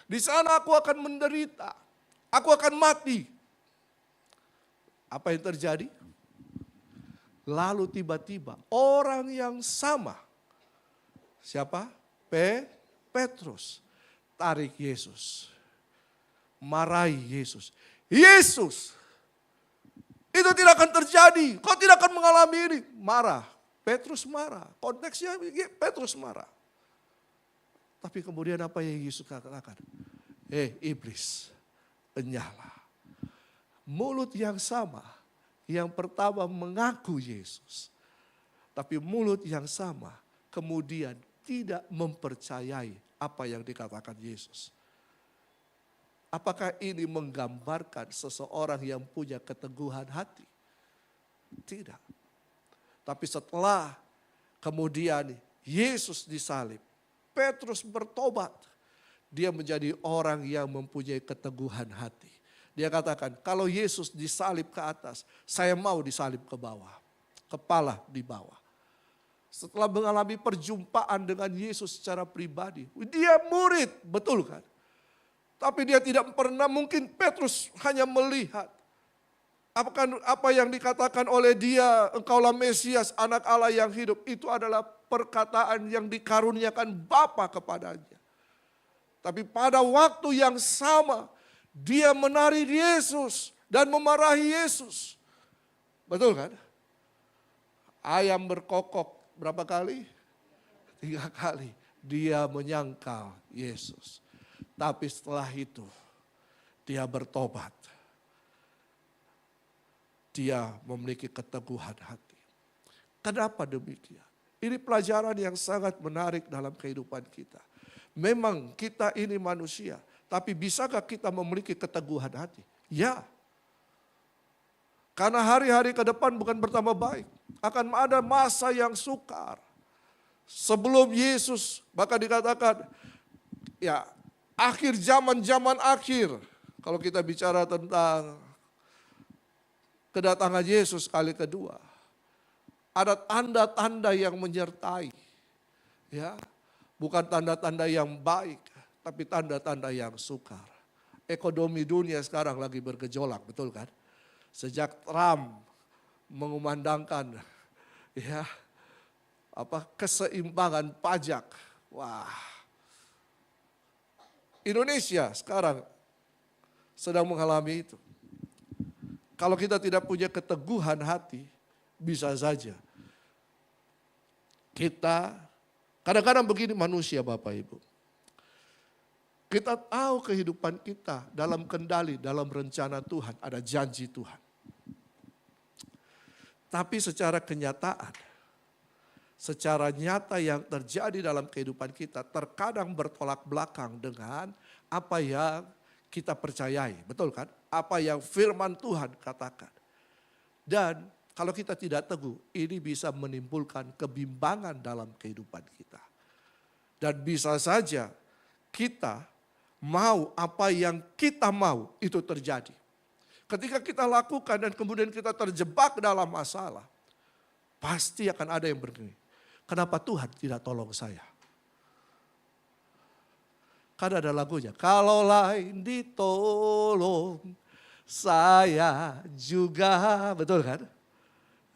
S6: Di sana aku akan menderita. Aku akan mati." Apa yang terjadi? Lalu tiba-tiba orang yang sama. Siapa? Petrus. Tarik Yesus. Marahi Yesus. Yesus, itu tidak akan terjadi. Kau tidak akan mengalami ini. Marah. Petrus marah. Konteksnya Petrus marah. Tapi kemudian apa yang Yesus katakan? Iblis, enyahlah. Mulut yang sama, yang pertama mengaku Yesus. Tapi mulut yang sama kemudian tidak mempercayai apa yang dikatakan Yesus. Apakah ini menggambarkan seseorang yang punya keteguhan hati? Tidak. Tapi setelah kemudian Yesus disalib, Petrus bertobat. Dia menjadi orang yang mempunyai keteguhan hati. Dia katakan, kalau Yesus disalib ke atas, saya mau disalib ke bawah. Kepala di bawah. Setelah mengalami perjumpaan dengan Yesus secara pribadi, dia murid, betul kan? Tapi dia tidak pernah, mungkin Petrus hanya melihat. Apakah apa yang dikatakan oleh dia, engkaulah Mesias, Anak Allah yang hidup, itu adalah perkataan yang dikaruniakan Bapa kepadanya. Tapi pada waktu yang sama, dia menarik Yesus dan memarahi Yesus. Betul kan? Ayam berkokok berapa kali? 3 kali. Dia menyangkal Yesus. Tapi setelah itu, dia bertobat. Dia memiliki keteguhan hati. Kenapa demikian? Ini pelajaran yang sangat menarik dalam kehidupan kita. Memang kita ini manusia, tapi bisakah kita memiliki keteguhan hati? Ya. Karena hari-hari ke depan bukan bertambah baik. Akan ada masa yang sukar. Sebelum Yesus, bahkan dikatakan, ya akhir zaman akhir. Kalau kita bicara tentang kedatangan Yesus kali kedua, ada tanda-tanda yang menyertai. Ya, bukan tanda-tanda yang baik, tapi tanda-tanda yang sukar. Ekonomi dunia sekarang lagi bergejolak, betul kan? Sejak Trump mengumandangkan keseimbangan pajak. Wah. Indonesia sekarang sedang mengalami itu. Kalau kita tidak punya keteguhan hati, bisa saja kita, kadang-kadang begini manusia Bapak Ibu. Kita tahu kehidupan kita dalam kendali, dalam rencana Tuhan, ada janji Tuhan. Tapi secara kenyataan, secara nyata yang terjadi dalam kehidupan kita terkadang bertolak belakang dengan apa yang kita percayai, betul kan? Apa yang firman Tuhan katakan. Dan kalau kita tidak teguh, ini bisa menimbulkan kebimbangan dalam kehidupan kita. Dan bisa saja kita mau apa yang kita mau itu terjadi. Ketika kita lakukan dan kemudian kita terjebak dalam masalah, pasti akan ada yang berkata, kenapa Tuhan tidak tolong saya? Kan ada lagunya, kalau lain ditolong, saya juga, betul kan?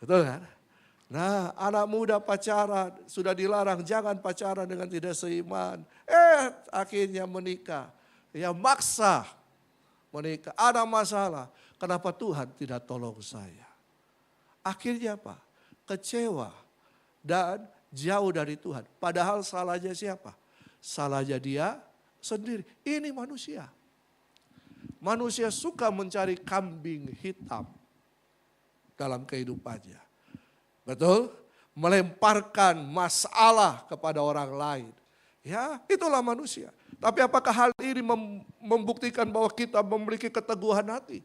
S6: Betul kan? Nah, anak muda pacaran, sudah dilarang jangan pacaran dengan tidak seiman. Akhirnya menikah, ya maksa menikah. Ada masalah, kenapa Tuhan tidak tolong saya? Akhirnya apa? Kecewa dan jauh dari Tuhan. Padahal salahnya siapa? Salahnya dia sendiri. Ini manusia. Manusia suka mencari kambing hitam dalam kehidupannya. Betul? Melemparkan masalah kepada orang lain. Ya, itulah manusia. Tapi apakah hal ini membuktikan bahwa kita memiliki keteguhan hati?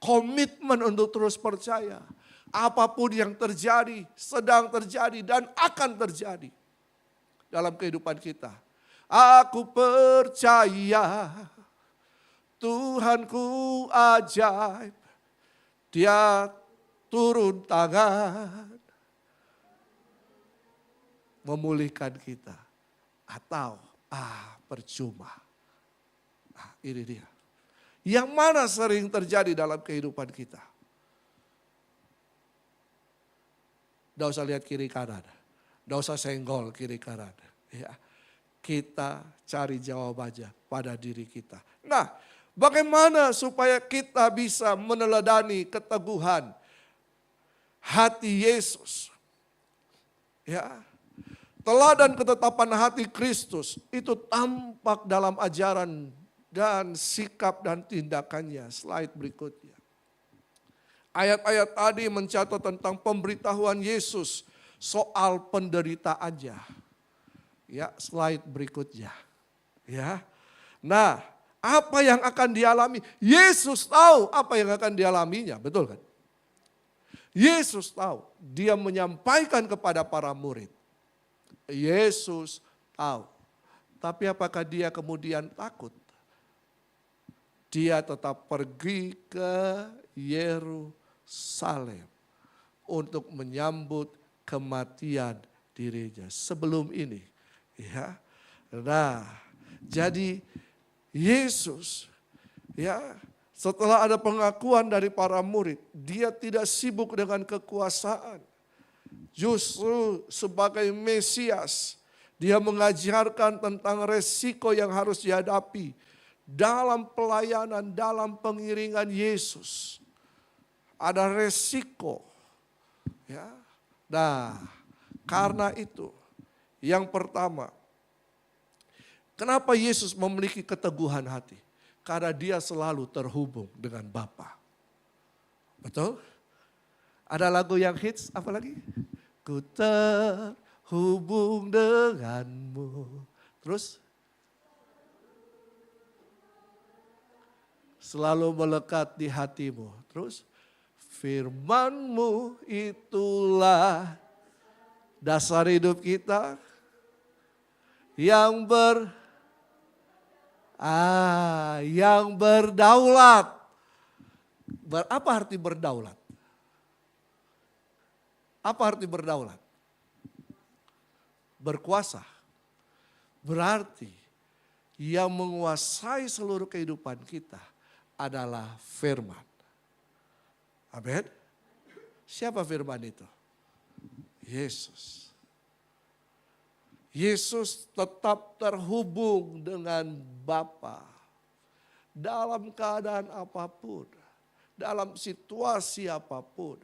S6: Komitmen untuk terus percaya. Apapun yang terjadi, sedang terjadi dan akan terjadi dalam kehidupan kita. Aku percaya Tuhanku ajaib, Dia turun tangan memulihkan kita. Atau percuma. Nah, ini dia. Yang mana sering terjadi dalam kehidupan kita? Tidak usah lihat kiri kanan. Tidak usah senggol kiri kanan. Ya. Kita cari jawabannya pada diri kita. Nah, bagaimana supaya kita bisa meneladani keteguhan hati Yesus? Ya. Teladan ketetapan hati Kristus itu tampak dalam ajaran dan sikap dan tindakannya. Slide berikutnya. Ayat-ayat tadi mencatat tentang pemberitahuan Yesus soal penderitaannya. Ya, slide berikutnya. Ya. Nah, apa yang akan dialami? Yesus tahu apa yang akan dialaminya, betul kan? Yesus tahu, dia menyampaikan kepada para murid. Yesus tahu. Tapi apakah dia kemudian takut? Dia tetap pergi ke Yerusalem untuk menyambut kematian dirinya. Sebelum ini, ya. Nah, jadi Yesus, ya, setelah ada pengakuan dari para murid, dia tidak sibuk dengan kekuasaan. Justru sebagai Mesias, dia mengajarkan tentang resiko yang harus dihadapi dalam pelayanan, dalam pengiringan Yesus. Ada resiko. Ya. Nah, karena itu, yang pertama, kenapa Yesus memiliki keteguhan hati? Karena dia selalu terhubung dengan Bapa. Betul? Ada lagu yang hits, apa lagi? Ku terhubung denganmu. Terus? Selalu melekat di hatimu. Terus? Firman-Mu itulah dasar hidup kita yang berdaulat. Apa arti berdaulat? Apa arti berdaulat? Berkuasa. Berarti yang menguasai seluruh kehidupan kita adalah firman. Amin. Siapa firman itu? Yesus. Yesus tetap terhubung dengan Bapa dalam keadaan apapun, dalam situasi apapun.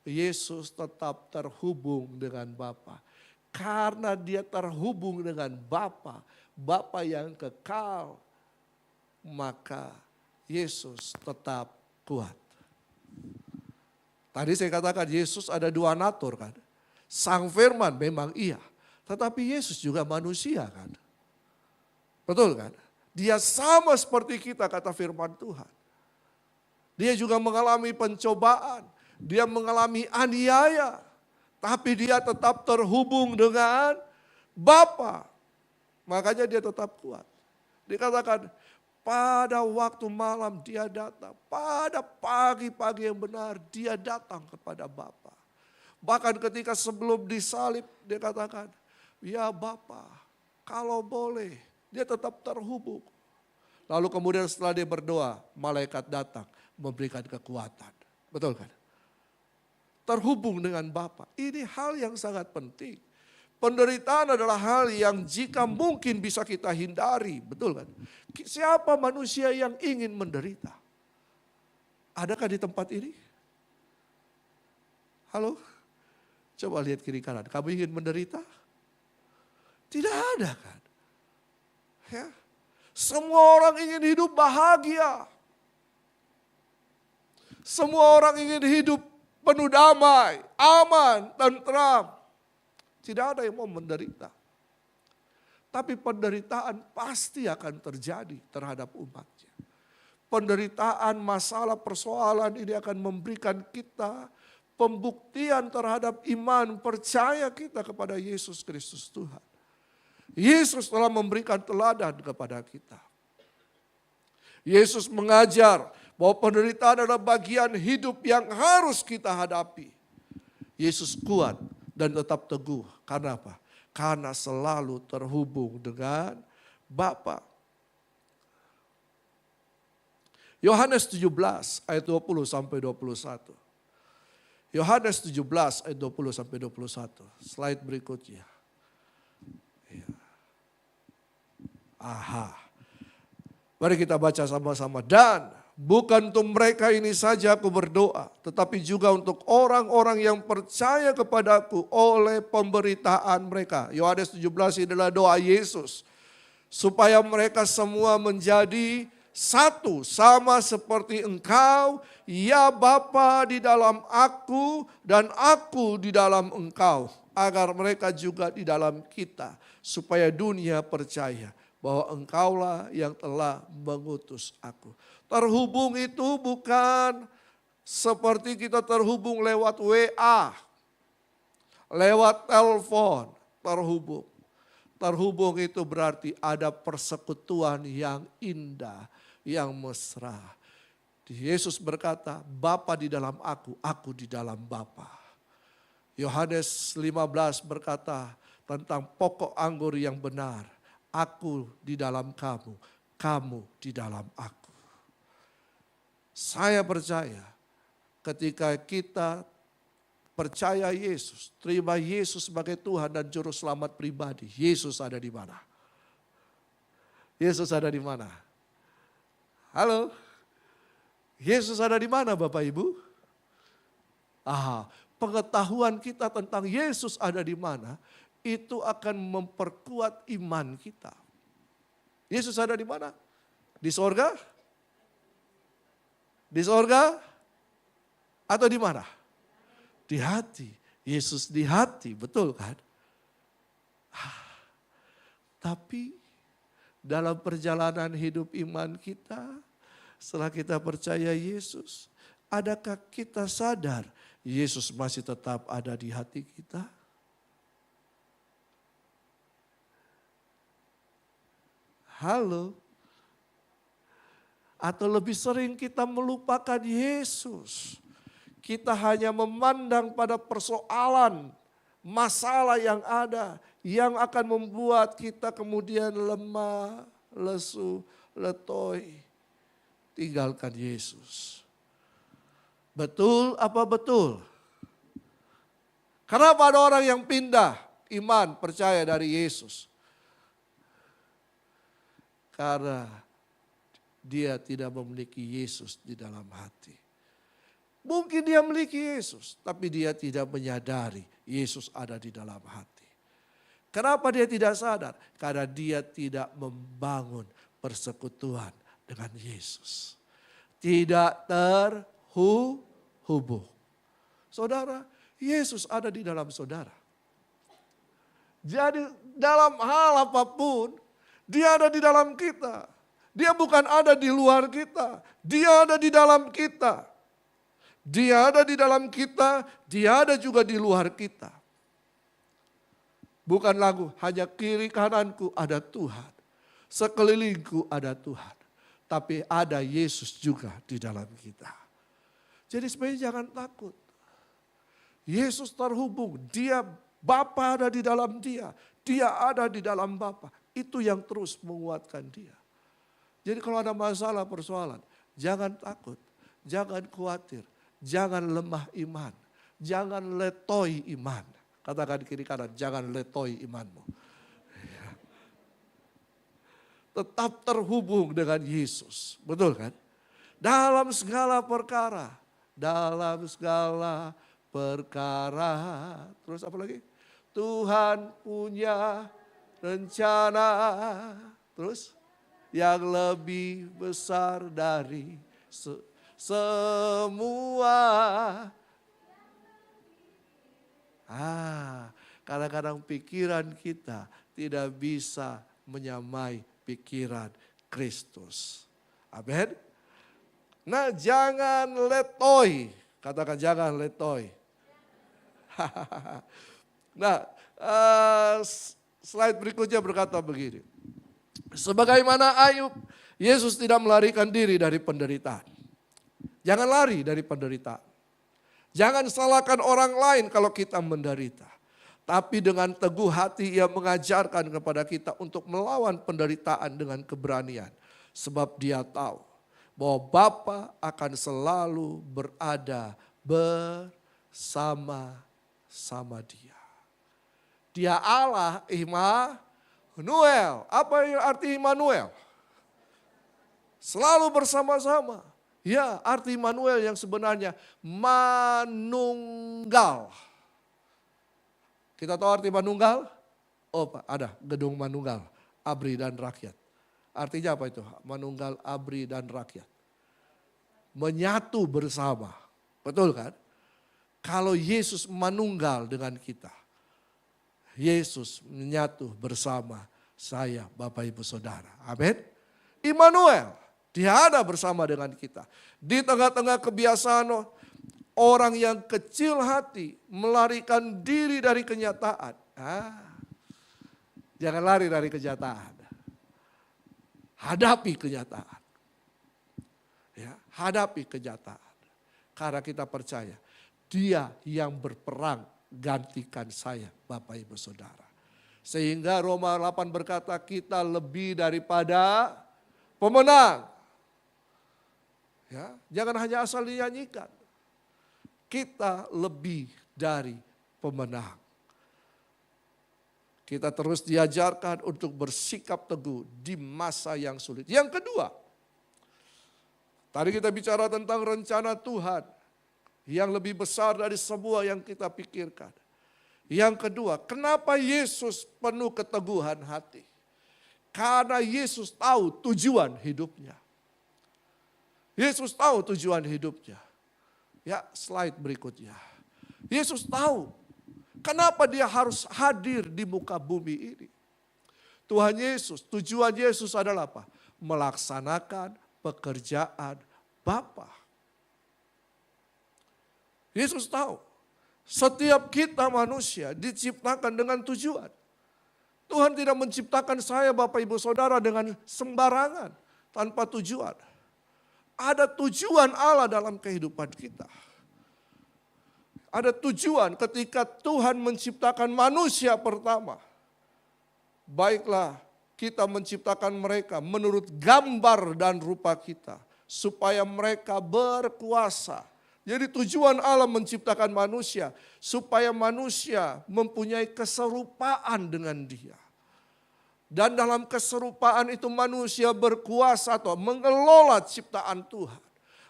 S6: Yesus tetap terhubung dengan Bapa. Karena dia terhubung dengan Bapa, Bapa yang kekal, maka Yesus tetap kuat. Tadi saya katakan Yesus ada dua natur kan. Sang firman memang iya, tetapi Yesus juga manusia kan. Betul kan? Dia sama seperti kita, kata firman Tuhan. Dia juga mengalami pencobaan, dia mengalami aniaya, tapi dia tetap terhubung dengan Bapa. Makanya dia tetap kuat. Dikatakan pada waktu malam dia datang, pada pagi-pagi yang benar dia datang kepada Bapa. Bahkan ketika sebelum disalib dia katakan, ya Bapa, kalau boleh, dia tetap terhubung. Lalu kemudian setelah dia berdoa, malaikat datang memberikan kekuatan. Betul kan? Terhubung dengan Bapa. Ini hal yang sangat penting. Penderitaan adalah hal yang jika mungkin bisa kita hindari. Betul kan? Siapa manusia yang ingin menderita? Adakah di tempat ini? Halo? Coba lihat kiri kanan. Kamu ingin menderita? Tidak ada kan? Ya. Semua orang ingin hidup bahagia. Semua orang ingin hidup penuh damai, aman, tentram. Tidak ada yang mau menderita. Tapi penderitaan pasti akan terjadi terhadap umatnya. Penderitaan, masalah, persoalan ini akan memberikan kita pembuktian terhadap iman, percaya kita kepada Yesus Kristus Tuhan. Yesus telah memberikan teladan kepada kita. Yesus mengajar bahwa penderitaan adalah bagian hidup yang harus kita hadapi. Yesus kuat dan tetap teguh. Karena apa? Karena selalu terhubung dengan Bapa. Yohanes 17 ayat 20 sampai 21. Yohanes 17 ayat 20 sampai 21. Slide berikutnya. Aha. Mari kita baca sama-sama. Dan bukan untuk mereka ini saja aku berdoa, tetapi juga untuk orang-orang yang percaya kepadaku oleh pemberitaan mereka. Yohanes 17 ini adalah doa Yesus. Supaya mereka semua menjadi satu, sama seperti engkau, ya Bapa di dalam aku dan aku di dalam engkau. Agar mereka juga di dalam kita, supaya dunia percaya bahwa engkaulah yang telah mengutus aku. Terhubung itu bukan seperti kita terhubung lewat WA, lewat telepon, terhubung. Terhubung itu berarti ada persekutuan yang indah, yang mesra. Yesus berkata, Bapa di dalam aku di dalam Bapa. Yohanes 15 berkata tentang pokok anggur yang benar. Aku di dalam kamu, kamu di dalam aku. Saya percaya ketika kita percaya Yesus, terima Yesus sebagai Tuhan dan Juru Selamat pribadi, Yesus ada di mana? Yesus ada di mana? Halo? Yesus ada di mana Bapak Ibu? Pengetahuan kita tentang Yesus ada di mana, itu akan memperkuat iman kita. Yesus ada di mana? Di sorga? Di sorga? Atau di mana? Di hati. Yesus di hati, betul kan? Tapi dalam perjalanan hidup iman kita, setelah kita percaya Yesus, adakah kita sadar Yesus masih tetap ada di hati kita? Halo? Atau lebih sering kita melupakan Yesus. Kita hanya memandang pada persoalan, masalah yang ada, yang akan membuat kita kemudian lemah, lesu, letoi. Tinggalkan Yesus. Betul apa betul? Kenapa ada orang yang pindah iman, percaya dari Yesus? Karena dia tidak memiliki Yesus di dalam hati. Mungkin dia memiliki Yesus, tapi dia tidak menyadari Yesus ada di dalam hati. Kenapa dia tidak sadar? Karena dia tidak membangun persekutuan dengan Yesus. Tidak terhubung. Saudara, Yesus ada di dalam saudara. Jadi dalam hal apapun, dia ada di dalam kita. Dia bukan ada di luar kita, dia ada di dalam kita. Dia ada di dalam kita, dia ada juga di luar kita. Bukan lagu, hanya kiri kananku ada Tuhan. Sekelilingku ada Tuhan. Tapi ada Yesus juga di dalam kita. Jadi sebenarnya jangan takut. Yesus terhubung, dia Bapa ada di dalam dia. Dia ada di dalam Bapa. Itu yang terus menguatkan dia. Jadi kalau ada masalah persoalan, jangan takut, jangan khawatir. Jangan lemah iman, jangan letoi iman. Katakan kiri kanan, jangan letoi imanmu. Tetap terhubung dengan Yesus, betul kan? Dalam segala perkara, terus apa lagi? Tuhan punya rencana, terus yang lebih besar dari semua. Kadang-kadang pikiran kita tidak bisa menyamai pikiran Kristus. Amin. Nah, jangan letoi. Katakan jangan letoi. Nah, slide berikutnya berkata begini. Sebagaimana Ayub, Yesus tidak melarikan diri dari penderitaan. Jangan lari dari penderitaan. Jangan salahkan orang lain kalau kita menderita. Tapi dengan teguh hati ia mengajarkan kepada kita untuk melawan penderitaan dengan keberanian. Sebab dia tahu bahwa Bapa akan selalu berada bersama-sama dia. Dia Allah Immanuel. Apa yang arti Immanuel? Selalu bersama-sama. Ya, arti Immanuel yang sebenarnya manunggal. Kita tahu arti manunggal? Oh, Pak, ada gedung manunggal, abri dan rakyat. Artinya apa itu? Manunggal, abri dan rakyat. Menyatu bersama. Betul kan? Kalau Yesus manunggal dengan kita, Yesus menyatu bersama saya, Bapak Ibu Saudara. Amin. Immanuel. Dia ada bersama dengan kita. Di tengah-tengah kebiasaan orang yang kecil hati melarikan diri dari kenyataan. Jangan lari dari kenyataan. Hadapi kenyataan. Ya, hadapi kenyataan. Karena kita percaya dia yang berperang gantikan saya, Bapak Ibu Saudara. Sehingga Roma 8 berkata kita lebih daripada pemenang. Ya, jangan hanya asal dinyanyikan. Kita lebih dari pemenang. Kita terus diajarkan untuk bersikap teguh di masa yang sulit. Yang kedua, tadi kita bicara tentang rencana Tuhan yang lebih besar dari semua yang kita pikirkan. Yang kedua, kenapa Yesus penuh keteguhan hati? Karena Yesus tahu tujuan hidupnya. Yesus tahu tujuan hidupnya. Ya, slide berikutnya. Yesus tahu kenapa dia harus hadir di muka bumi ini. Tuhan Yesus, tujuan Yesus adalah apa? Melaksanakan pekerjaan Bapa. Yesus tahu setiap kita manusia diciptakan dengan tujuan. Tuhan tidak menciptakan saya, Bapak Ibu Saudara, dengan sembarangan, tanpa tujuan. Ada tujuan Allah dalam kehidupan kita. Ada tujuan ketika Tuhan menciptakan manusia pertama. Baiklah kita menciptakan mereka menurut gambar dan rupa kita. Supaya mereka berkuasa. Jadi tujuan Allah menciptakan manusia. Supaya manusia mempunyai keserupaan dengan dia. Dan dalam keserupaan itu manusia berkuasa atau mengelola ciptaan Tuhan.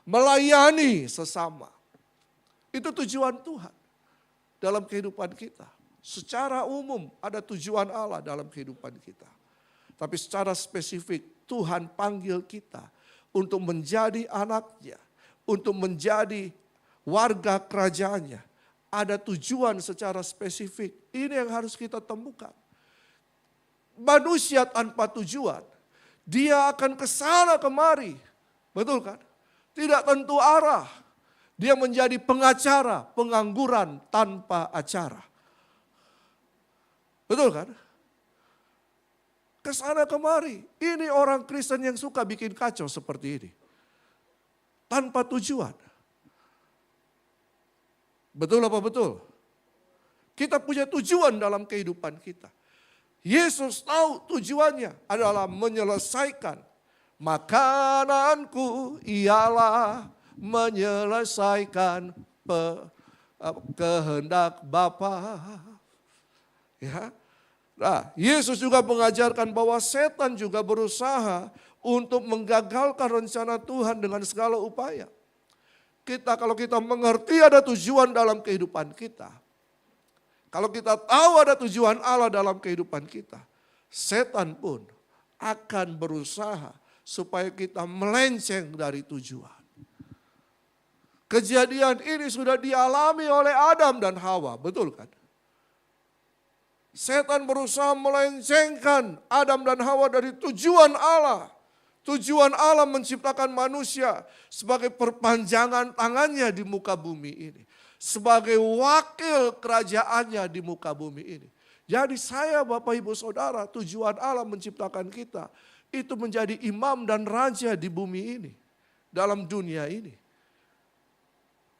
S6: Melayani sesama. Itu tujuan Tuhan dalam kehidupan kita. Secara umum ada tujuan Allah dalam kehidupan kita. Tapi secara spesifik Tuhan panggil kita untuk menjadi anaknya. Untuk menjadi warga kerajaannya. Ada tujuan secara spesifik. Ini yang harus kita temukan. Manusia tanpa tujuan, Dia akan ke sana kemari. Betul kan? Tidak tentu arah. Dia menjadi pengacara, pengangguran tanpa acara. Betul kan? Kesana kemari. Ini orang Kristen yang suka bikin kacau seperti ini. Tanpa tujuan. Betul apa betul? Kita punya tujuan dalam kehidupan kita. Yesus tahu tujuannya adalah menyelesaikan. Makananku ialah menyelesaikan kehendak Bapa. Ya. Nah, Yesus juga mengajarkan bahwa setan juga berusaha untuk menggagalkan rencana Tuhan dengan segala upaya. Kalau kita mengerti ada tujuan dalam kehidupan kita, kalau kita tahu ada tujuan Allah dalam kehidupan kita, setan pun akan berusaha supaya kita melenceng dari tujuan. Kejadian ini sudah dialami oleh Adam dan Hawa, betul kan? Setan berusaha melencengkan Adam dan Hawa dari tujuan Allah. Tujuan Allah menciptakan manusia sebagai perpanjangan tangannya di muka bumi ini. Sebagai wakil kerajaannya di muka bumi ini. Jadi saya Bapak Ibu Saudara, tujuan Allah menciptakan kita itu menjadi imam dan raja di bumi ini. Dalam dunia ini.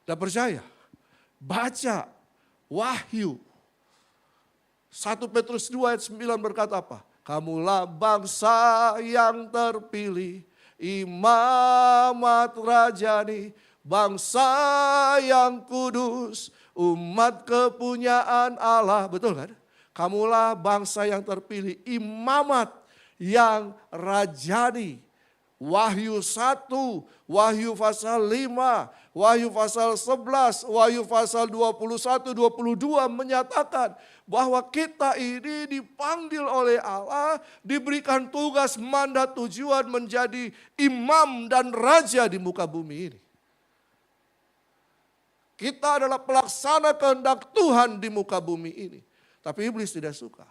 S6: Dan percaya, baca Wahyu 1 Petrus 2 ayat 9 berkata apa? Kamulah bangsa yang terpilih, imamat rajani, bangsa yang kudus, umat kepunyaan Allah. Betul kan? Kamulah bangsa yang terpilih, imamat yang rajani. Wahyu 1, Wahyu pasal 5, Wahyu pasal 11, Wahyu pasal 21, 22 menyatakan bahwa kita ini dipanggil oleh Allah, diberikan tugas, mandat, tujuan menjadi imam dan raja di muka bumi ini. Kita adalah pelaksana kehendak Tuhan di muka bumi ini. Tapi iblis tidak suka.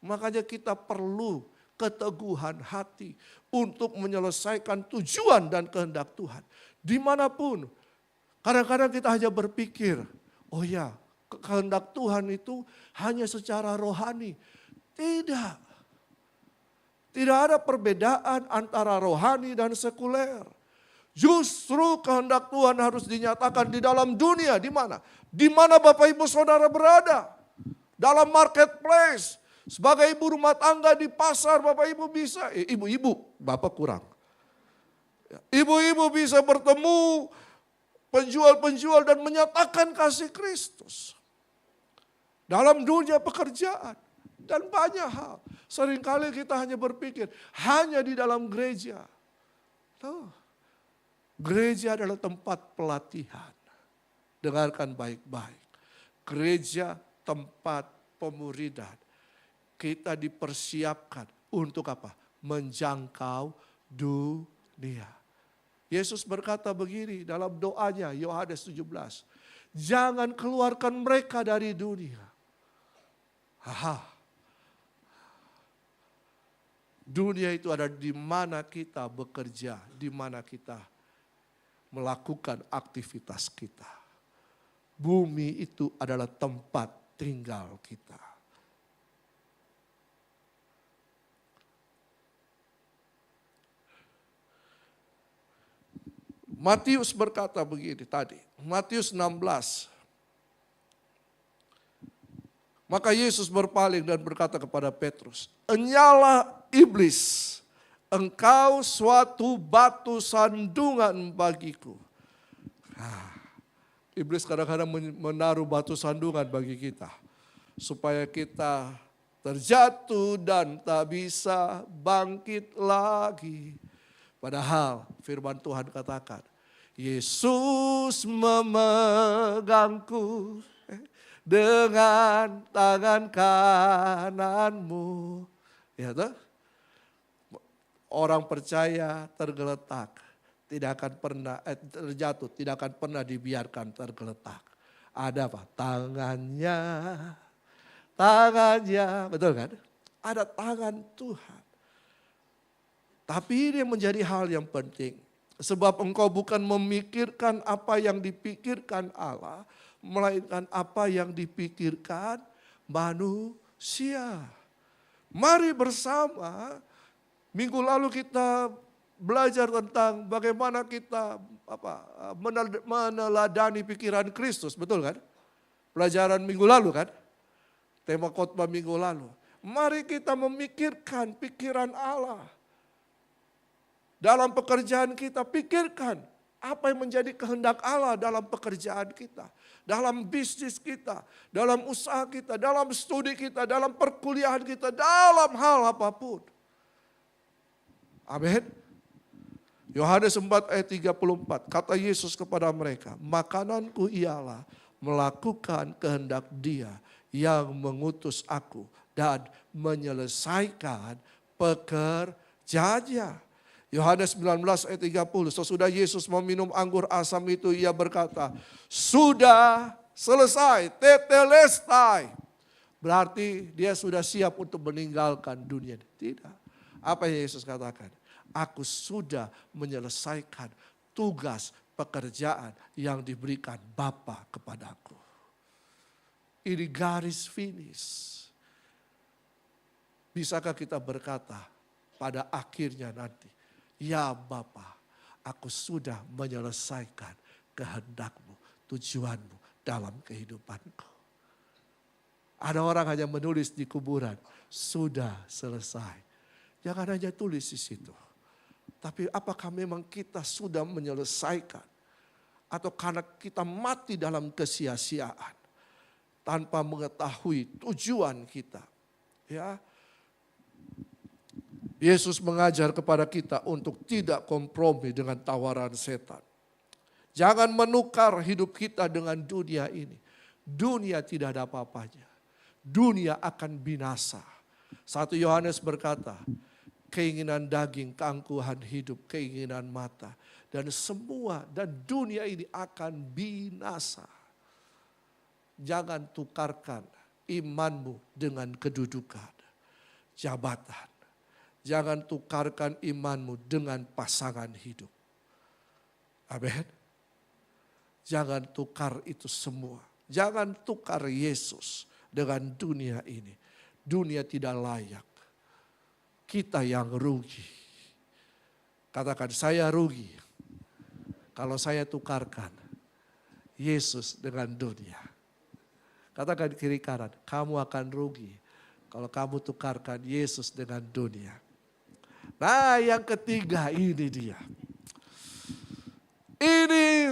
S6: Makanya kita perlu keteguhan hati untuk menyelesaikan tujuan dan kehendak Tuhan. Dimanapun, kadang-kadang kita hanya berpikir, oh ya, kehendak Tuhan itu hanya secara rohani. Tidak. Tidak ada perbedaan antara rohani dan sekuler. Justru kehendak Tuhan harus dinyatakan di dalam dunia. Di mana? Di mana Bapak Ibu Saudara berada. Dalam marketplace. Sebagai ibu rumah tangga di pasar Bapak Ibu bisa. Ibu-ibu, Bapak kurang. Ibu-ibu bisa bertemu penjual-penjual dan menyatakan kasih Kristus. Dalam dunia pekerjaan dan banyak hal. Seringkali kita hanya berpikir hanya di dalam gereja. Tuh. Gereja adalah tempat pelatihan. Dengarkan baik-baik. Gereja tempat pemuridan. Kita dipersiapkan untuk apa? Menjangkau dunia. Yesus berkata begini dalam doanya Yohanes 17. Jangan keluarkan mereka dari dunia. Dunia itu ada di mana kita bekerja, di mana kita melakukan aktivitas kita. Bumi itu adalah tempat tinggal kita. Matius berkata begini tadi, Matius 16. Maka Yesus berpaling dan berkata kepada Petrus, "Enyalah iblis, engkau suatu batu sandungan bagiku." Iblis kadang-kadang menaruh batu sandungan bagi kita. Supaya kita terjatuh dan tak bisa bangkit lagi. Padahal firman Tuhan katakan, Yesus memegangku dengan tangan kananmu. Ya toh? Orang percaya tergeletak, tidak akan pernah terjatuh, tidak akan pernah dibiarkan tergeletak. Ada apa? Tangannya, betul kan? Ada tangan Tuhan. Tapi ini menjadi hal yang penting. Sebab engkau bukan memikirkan apa yang dipikirkan Allah, melainkan apa yang dipikirkan manusia. Mari bersama, minggu lalu kita belajar tentang bagaimana kita meneladani pikiran Kristus, betul kan? Pelajaran minggu lalu kan? Tema khotbah minggu lalu. Mari kita memikirkan pikiran Allah. Dalam pekerjaan kita, pikirkan apa yang menjadi kehendak Allah dalam pekerjaan kita. Dalam bisnis kita, dalam usaha kita, dalam studi kita, dalam perkuliahan kita, dalam hal apapun. Amin. Yohanes 4 ayat 34, kata Yesus kepada mereka, makananku ialah melakukan kehendak Dia yang mengutus aku dan menyelesaikan pekerjaannya. Yohanes 19 ayat 30, sesudah Yesus meminum anggur asam itu, ia berkata, sudah selesai, tetelestai. Berarti dia sudah siap untuk meninggalkan dunia. Tidak. Apa yang Yesus katakan? Aku sudah menyelesaikan tugas pekerjaan yang diberikan Bapa kepadaku. Ini garis finish. Bisakah kita berkata pada akhirnya nanti, ya Bapa, aku sudah menyelesaikan kehendak-Mu, tujuan-Mu dalam kehidupanku. Ada orang hanya menulis di kuburan, sudah selesai. Jangan hanya tulis di situ. Tapi apakah memang kita sudah menyelesaikan? Atau karena kita mati dalam kesia-siaan, tanpa mengetahui tujuan kita. Ya, Yesus mengajar kepada kita untuk tidak kompromi dengan tawaran setan. Jangan menukar hidup kita dengan dunia ini. Dunia tidak ada apa-apanya. Dunia akan binasa. 1 Yohanes berkata, keinginan daging, keangkuhan hidup, keinginan mata. Dan semua, dan dunia ini akan binasa. Jangan tukarkan imanmu dengan kedudukan, jabatan. Jangan tukarkan imanmu dengan pasangan hidup. Amin. Jangan tukar itu semua. Jangan tukar Yesus dengan dunia ini. Dunia tidak layak. Kita yang rugi. Katakan, saya rugi kalau saya tukarkan Yesus dengan dunia. Katakan kiri kanan, kamu akan rugi kalau kamu tukarkan Yesus dengan dunia. Nah, yang ketiga ini dia. Ini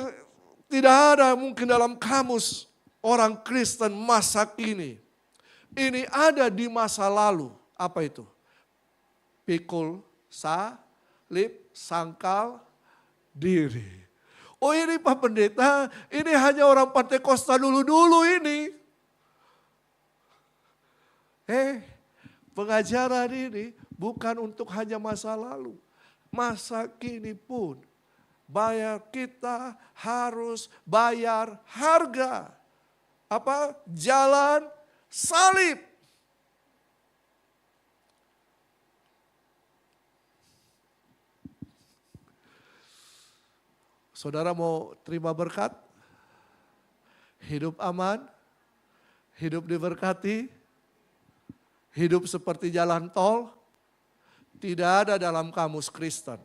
S6: tidak ada mungkin dalam kamus orang Kristen masa kini. Ini ada di masa lalu. Apa itu? Pikul, salib, sangkal diri. Oh ini Pak Pendeta, ini hanya orang Pantekosta dulu-dulu ini. Pengajaran ini bukan untuk hanya masa lalu. Masa kini pun kita harus bayar harga. Apa? Jalan salib. Saudara mau terima berkat? Hidup aman? Hidup diberkati? Hidup seperti jalan tol? Tidak ada dalam kamus Kristen.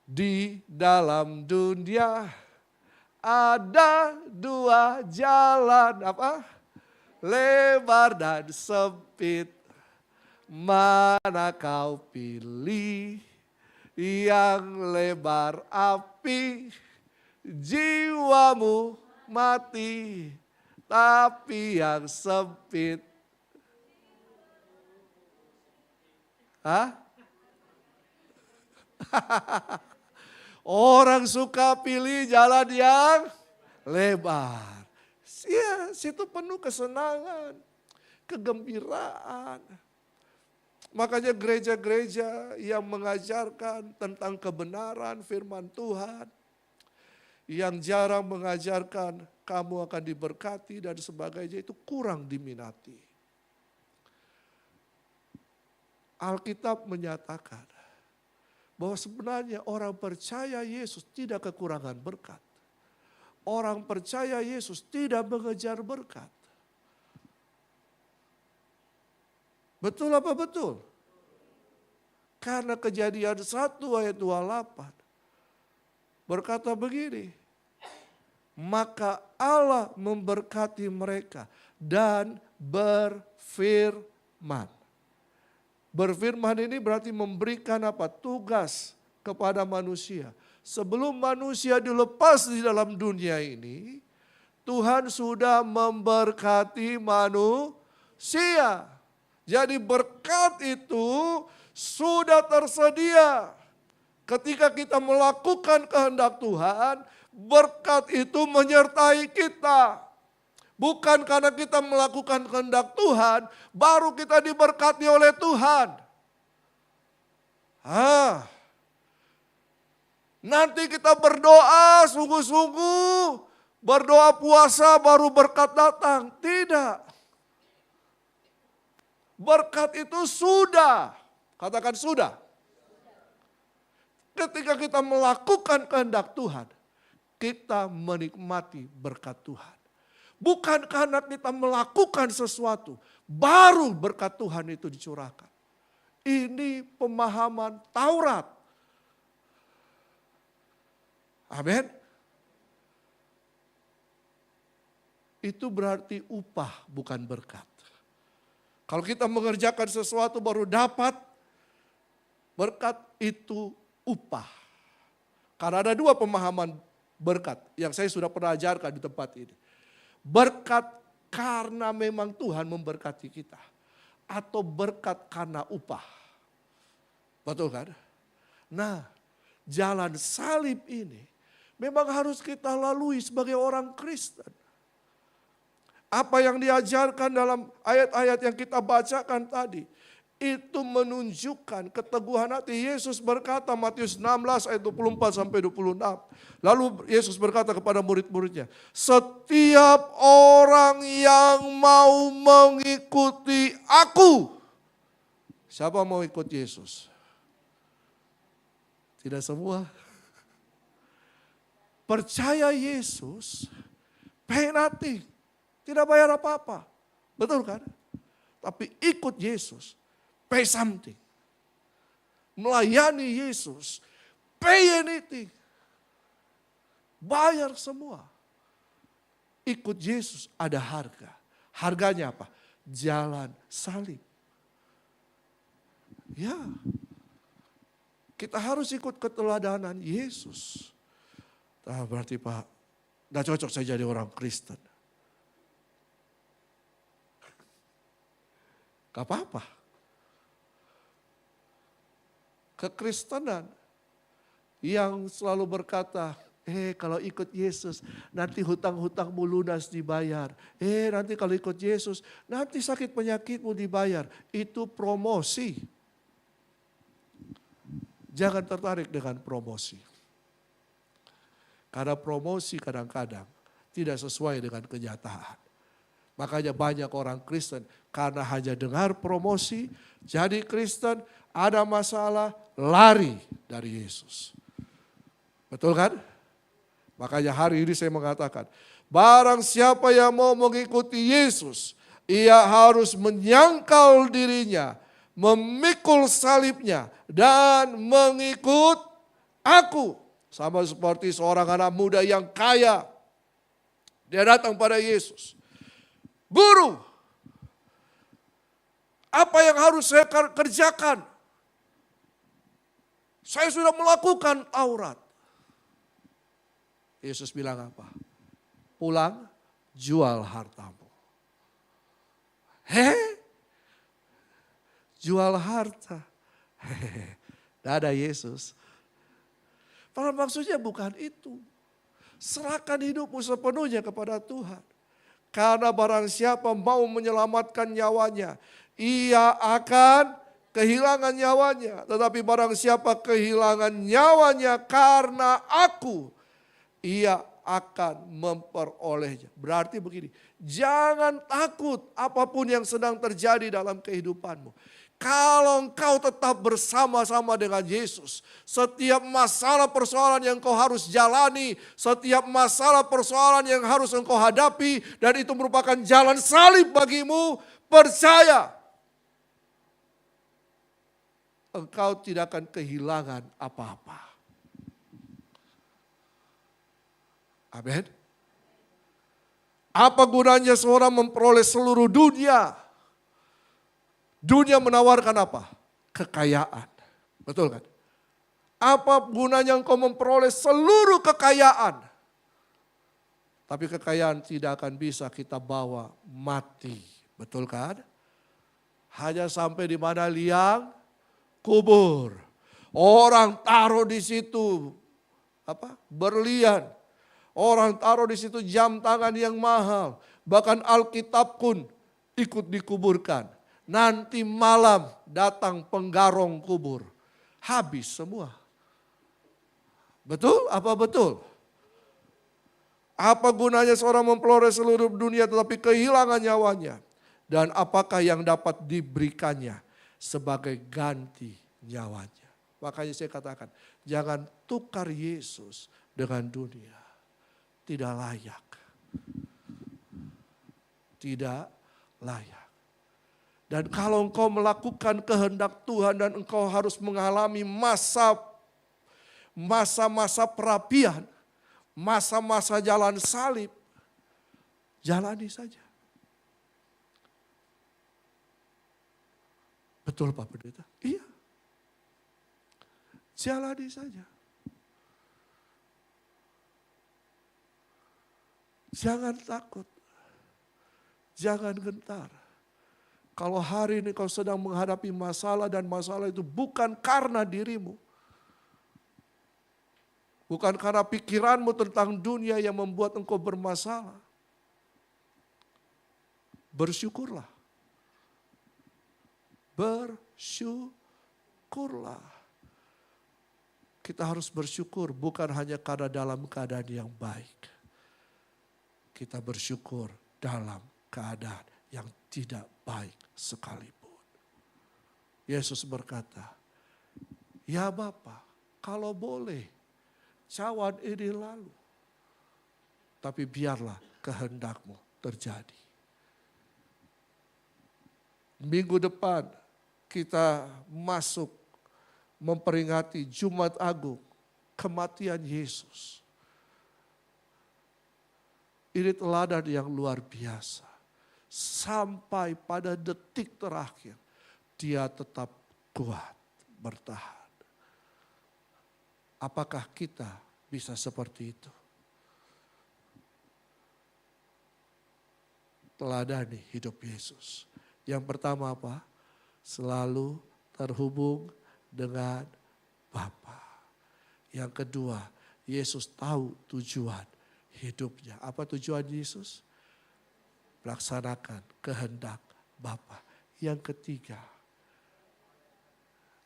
S6: Di dalam dunia ada dua jalan, apa? Lebar dan sempit. Mana kau pilih? Yang lebar api, jiwamu mati. Tapi yang sempit. Hah? Orang suka pilih jalan yang lebar. Ya, situ penuh kesenangan, kegembiraan. Makanya gereja-gereja yang mengajarkan tentang kebenaran firman Tuhan, yang jarang mengajarkan kamu akan diberkati dan sebagainya, itu kurang diminati. Alkitab menyatakan bahwa sebenarnya orang percaya Yesus tidak kekurangan berkat. Orang percaya Yesus tidak mengejar berkat. Betul apa betul? Karena Kejadian 1 ayat 28 berkata begini, maka Allah memberkati mereka dan berfirman. Berfirman ini berarti memberikan apa? Tugas kepada manusia. Sebelum manusia dilepas di dalam dunia ini, Tuhan sudah memberkati manusia. Jadi berkat itu sudah tersedia. Ketika kita melakukan kehendak Tuhan, berkat itu menyertai kita. Bukan karena kita melakukan kehendak Tuhan, baru kita diberkati oleh Tuhan. Nanti kita berdoa sungguh-sungguh, berdoa puasa baru berkat datang. Tidak. Berkat itu sudah, katakan sudah. Ketika kita melakukan kehendak Tuhan, kita menikmati berkat Tuhan. Bukan karena kita melakukan sesuatu, baru berkat Tuhan itu dicurahkan. Ini pemahaman Taurat. Amin. Itu berarti upah, bukan berkat. Kalau kita mengerjakan sesuatu baru dapat, berkat itu upah. Karena ada dua pemahaman berkat yang saya sudah pernah ajarkan di tempat ini. Berkat karena memang Tuhan memberkati kita. Atau berkat karena upah. Betul kan? Nah, jalan salib ini memang harus kita lalui sebagai orang Kristen. Apa yang diajarkan dalam ayat-ayat yang kita bacakan tadi, itu menunjukkan keteguhan hati. Yesus berkata Matius 16 ayat 24 sampai 26. Lalu Yesus berkata kepada murid-muridnya, setiap orang yang mau mengikuti aku. Siapa mau ikut Yesus? Tidak semua. Percaya Yesus, pay nothing. Tidak bayar apa-apa. Betul kan? Tapi ikut Yesus, pay something. Melayani Yesus, pay anything. Bayar semua. Ikut Yesus ada harga. Harganya apa? Jalan salib. Ya. Kita harus ikut keteladanan Yesus. Nah, berarti Pak, gak cocok saya jadi orang Kristen. Gak apa-apa. Kekristenan yang selalu berkata, kalau ikut Yesus nanti hutang-hutangmu lunas dibayar. Nanti kalau ikut Yesus nanti sakit penyakitmu dibayar. Itu promosi. Jangan tertarik dengan promosi. Karena promosi kadang-kadang tidak sesuai dengan kenyataan. Makanya banyak orang Kristen karena hanya dengar promosi, jadi Kristen, ada masalah, lari dari Yesus. Betul kan? Makanya hari ini saya mengatakan, barang siapa yang mau mengikuti Yesus, ia harus menyangkal dirinya, memikul salibnya, dan mengikut aku. Sama seperti seorang anak muda yang kaya. Dia datang pada Yesus. Guru, apa yang harus saya kerjakan? Saya sudah melakukan Taurat. Yesus bilang apa? Pulang, jual hartamu. Jual harta. Tidak ada Yesus. Padahal maksudnya bukan itu. Serahkan hidupmu sepenuhnya kepada Tuhan. Karena barang siapa mau menyelamatkan nyawanya, ia akan kehilangan nyawanya. Tetapi barang siapa kehilangan nyawanya karena aku, ia akan memperolehnya. Berarti begini, jangan takut apapun yang sedang terjadi dalam kehidupanmu. Kalau engkau tetap bersama-sama dengan Yesus, setiap masalah persoalan yang kau harus jalani, setiap masalah persoalan yang harus engkau hadapi, dan itu merupakan jalan salib bagimu, percaya. Engkau tidak akan kehilangan apa-apa. Amin. Apa gunanya seorang memperoleh seluruh dunia? Dunia menawarkan apa? Kekayaan. Betul kan? Apa gunanya engkau memperoleh seluruh kekayaan? Tapi kekayaan tidak akan bisa kita bawa mati. Betul kan? Hanya sampai di mana liang kubur. Orang taruh di situ berlian. Orang taruh di situ jam tangan yang mahal. Bahkan Alkitab pun ikut dikuburkan. Nanti malam datang penggarong kubur. Habis semua. Betul? Apa betul? Apa gunanya seorang memperoleh seluruh dunia tetapi kehilangan nyawanya? Dan apakah yang dapat diberikannya sebagai ganti nyawanya? Makanya saya katakan, jangan tukar Yesus dengan dunia. Tidak layak. Tidak layak. Dan kalau engkau melakukan kehendak Tuhan dan engkau harus mengalami masa-masa perapian, masa-masa jalan salib, jalani saja. Betul Pak Pendeta? Iya. Jalani saja. Jangan takut. Jangan gentar. Kalau hari ini kau sedang menghadapi masalah dan masalah itu bukan karena dirimu. Bukan karena pikiranmu tentang dunia yang membuat engkau bermasalah. Bersyukurlah. Bersyukurlah. Kita harus bersyukur bukan hanya karena dalam keadaan yang baik. Kita bersyukur dalam keadaan yang tidak baik sekalipun. Yesus berkata, ya Bapa, kalau boleh cawan ini lalu. Tapi biarlah kehendakmu terjadi. Minggu depan kita masuk memperingati Jumat Agung, kematian Yesus. Ini teladan yang luar biasa. Sampai pada detik terakhir, dia tetap kuat, bertahan. Apakah kita bisa seperti itu? Teladani hidup Yesus. Yang pertama apa? Selalu terhubung dengan Bapa. Yang kedua, Yesus tahu tujuan hidupnya. Apa tujuan Yesus? Melaksanakan kehendak Bapa. Yang ketiga.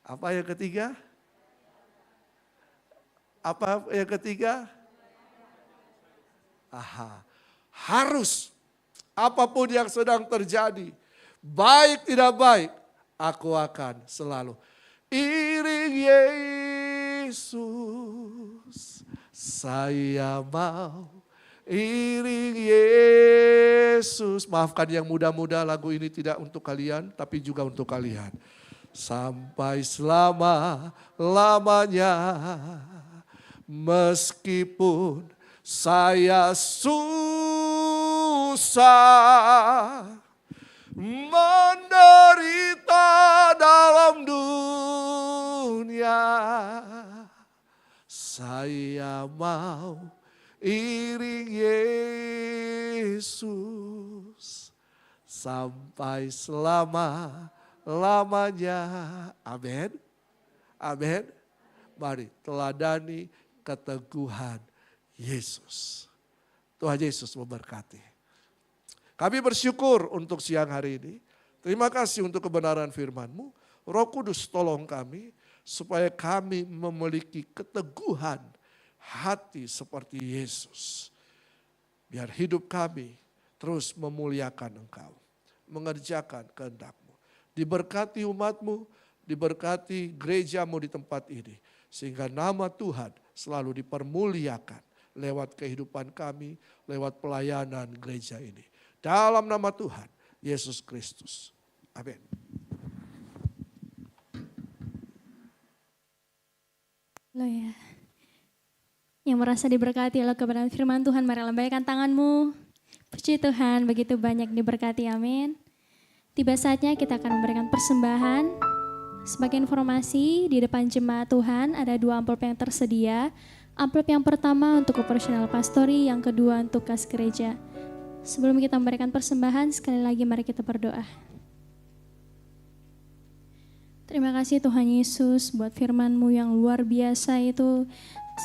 S6: Apa yang ketiga? Apa yang ketiga? Harus apapun yang sedang terjadi, baik tidak baik, aku akan selalu iring Yesus. Saya mau iring Yesus. Maafkan yang muda-muda, lagu ini tidak untuk kalian, tapi juga untuk kalian. Sampai selama-lamanya, meskipun saya susah, menderita dalam dunia, saya mau iring Yesus sampai selama-lamanya. Amin. Amin. Mari teladani keteguhan Yesus. Tuhan Yesus memberkati. Kami bersyukur untuk siang hari ini. Terima kasih untuk kebenaran firman-Mu. Roh Kudus tolong kami supaya kami memiliki keteguhan hati seperti Yesus. Biar hidup kami terus memuliakan Engkau, mengerjakan kehendak-Mu. Diberkati umat-Mu, diberkati gereja-Mu di tempat ini. Sehingga nama Tuhan selalu dipermuliakan lewat kehidupan kami, lewat pelayanan gereja ini. Dalam nama Tuhan Yesus Kristus. Amin.
S5: Haleluya. Yang merasa diberkati oleh kebenaran firman Tuhan, mari lambaikan tanganmu. Puji Tuhan, begitu banyak diberkati, amin. Tiba saatnya kita akan memberikan persembahan. Sebagai informasi, di depan jemaat Tuhan ada 2 amplop yang tersedia. Amplop yang pertama untuk operasional pastori, yang kedua untuk kas gereja. Sebelum kita memberikan persembahan, sekali lagi mari kita berdoa. Terima kasih Tuhan Yesus buat firman-Mu yang luar biasa itu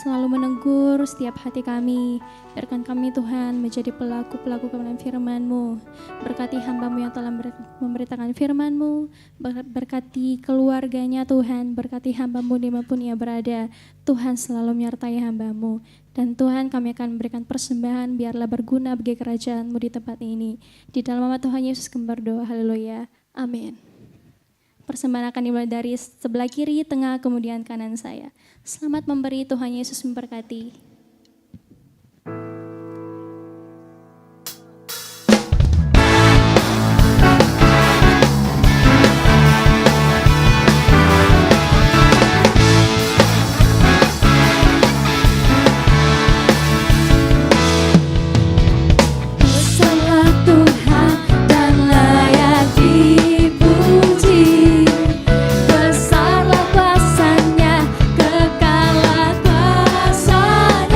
S5: selalu menegur setiap hati kami. Biarkan kami Tuhan menjadi pelaku-pelaku kebenaran firman-Mu. Berkati hamba-Mu yang telah memberitakan firman-Mu. Berkati keluarganya Tuhan. Berkati hamba-Mu dimanapun ia berada. Tuhan selalu menyertai hamba-Mu. Dan Tuhan kami akan memberikan persembahan biarlah berguna bagi kerajaan-Mu di tempat ini. Di dalam nama Tuhan Yesus kami berdoa. Haleluya. Amin. Persembahan akan dimulai dari sebelah kiri, tengah, kemudian kanan saya. Selamat memberi, Tuhan Yesus memberkati.
S1: Besarlah Tuhan dan layak dipuji. Besarlah kuasa-Nya, kekallah kuasa-Nya.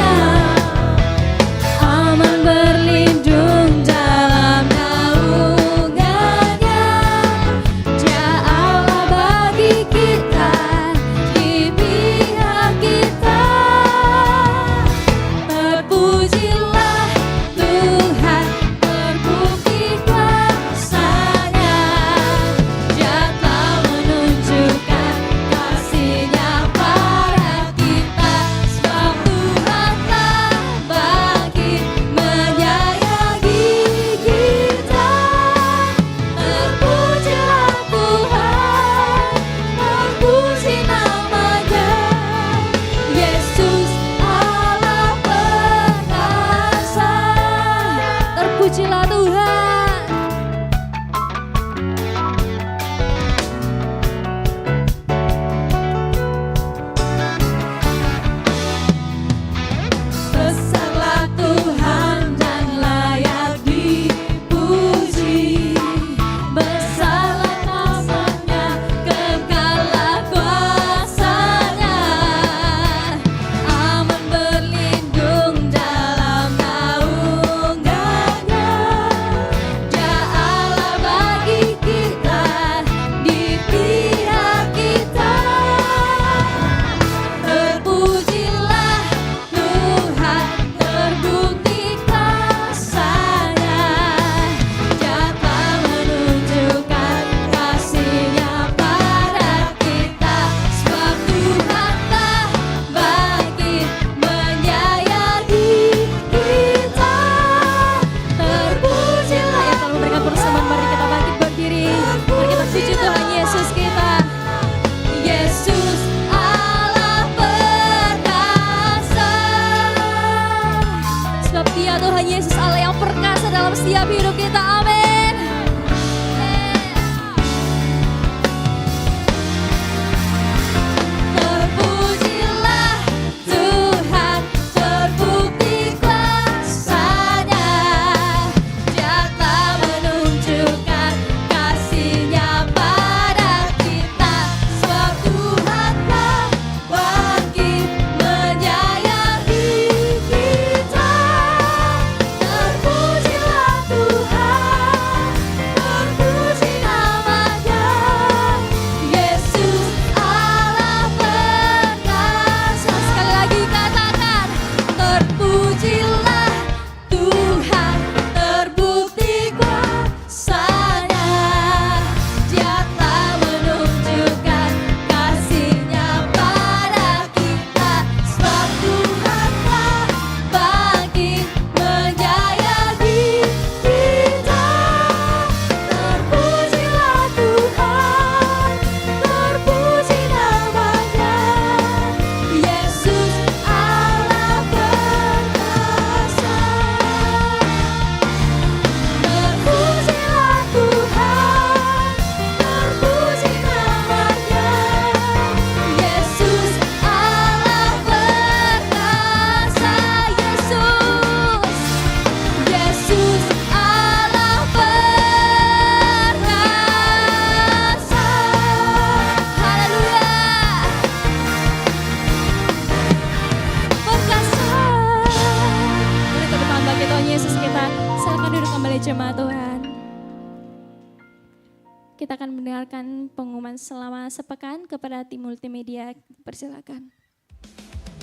S5: Kita akan mendengarkan pengumuman selama sepekan kepada tim multimedia. Persilakan.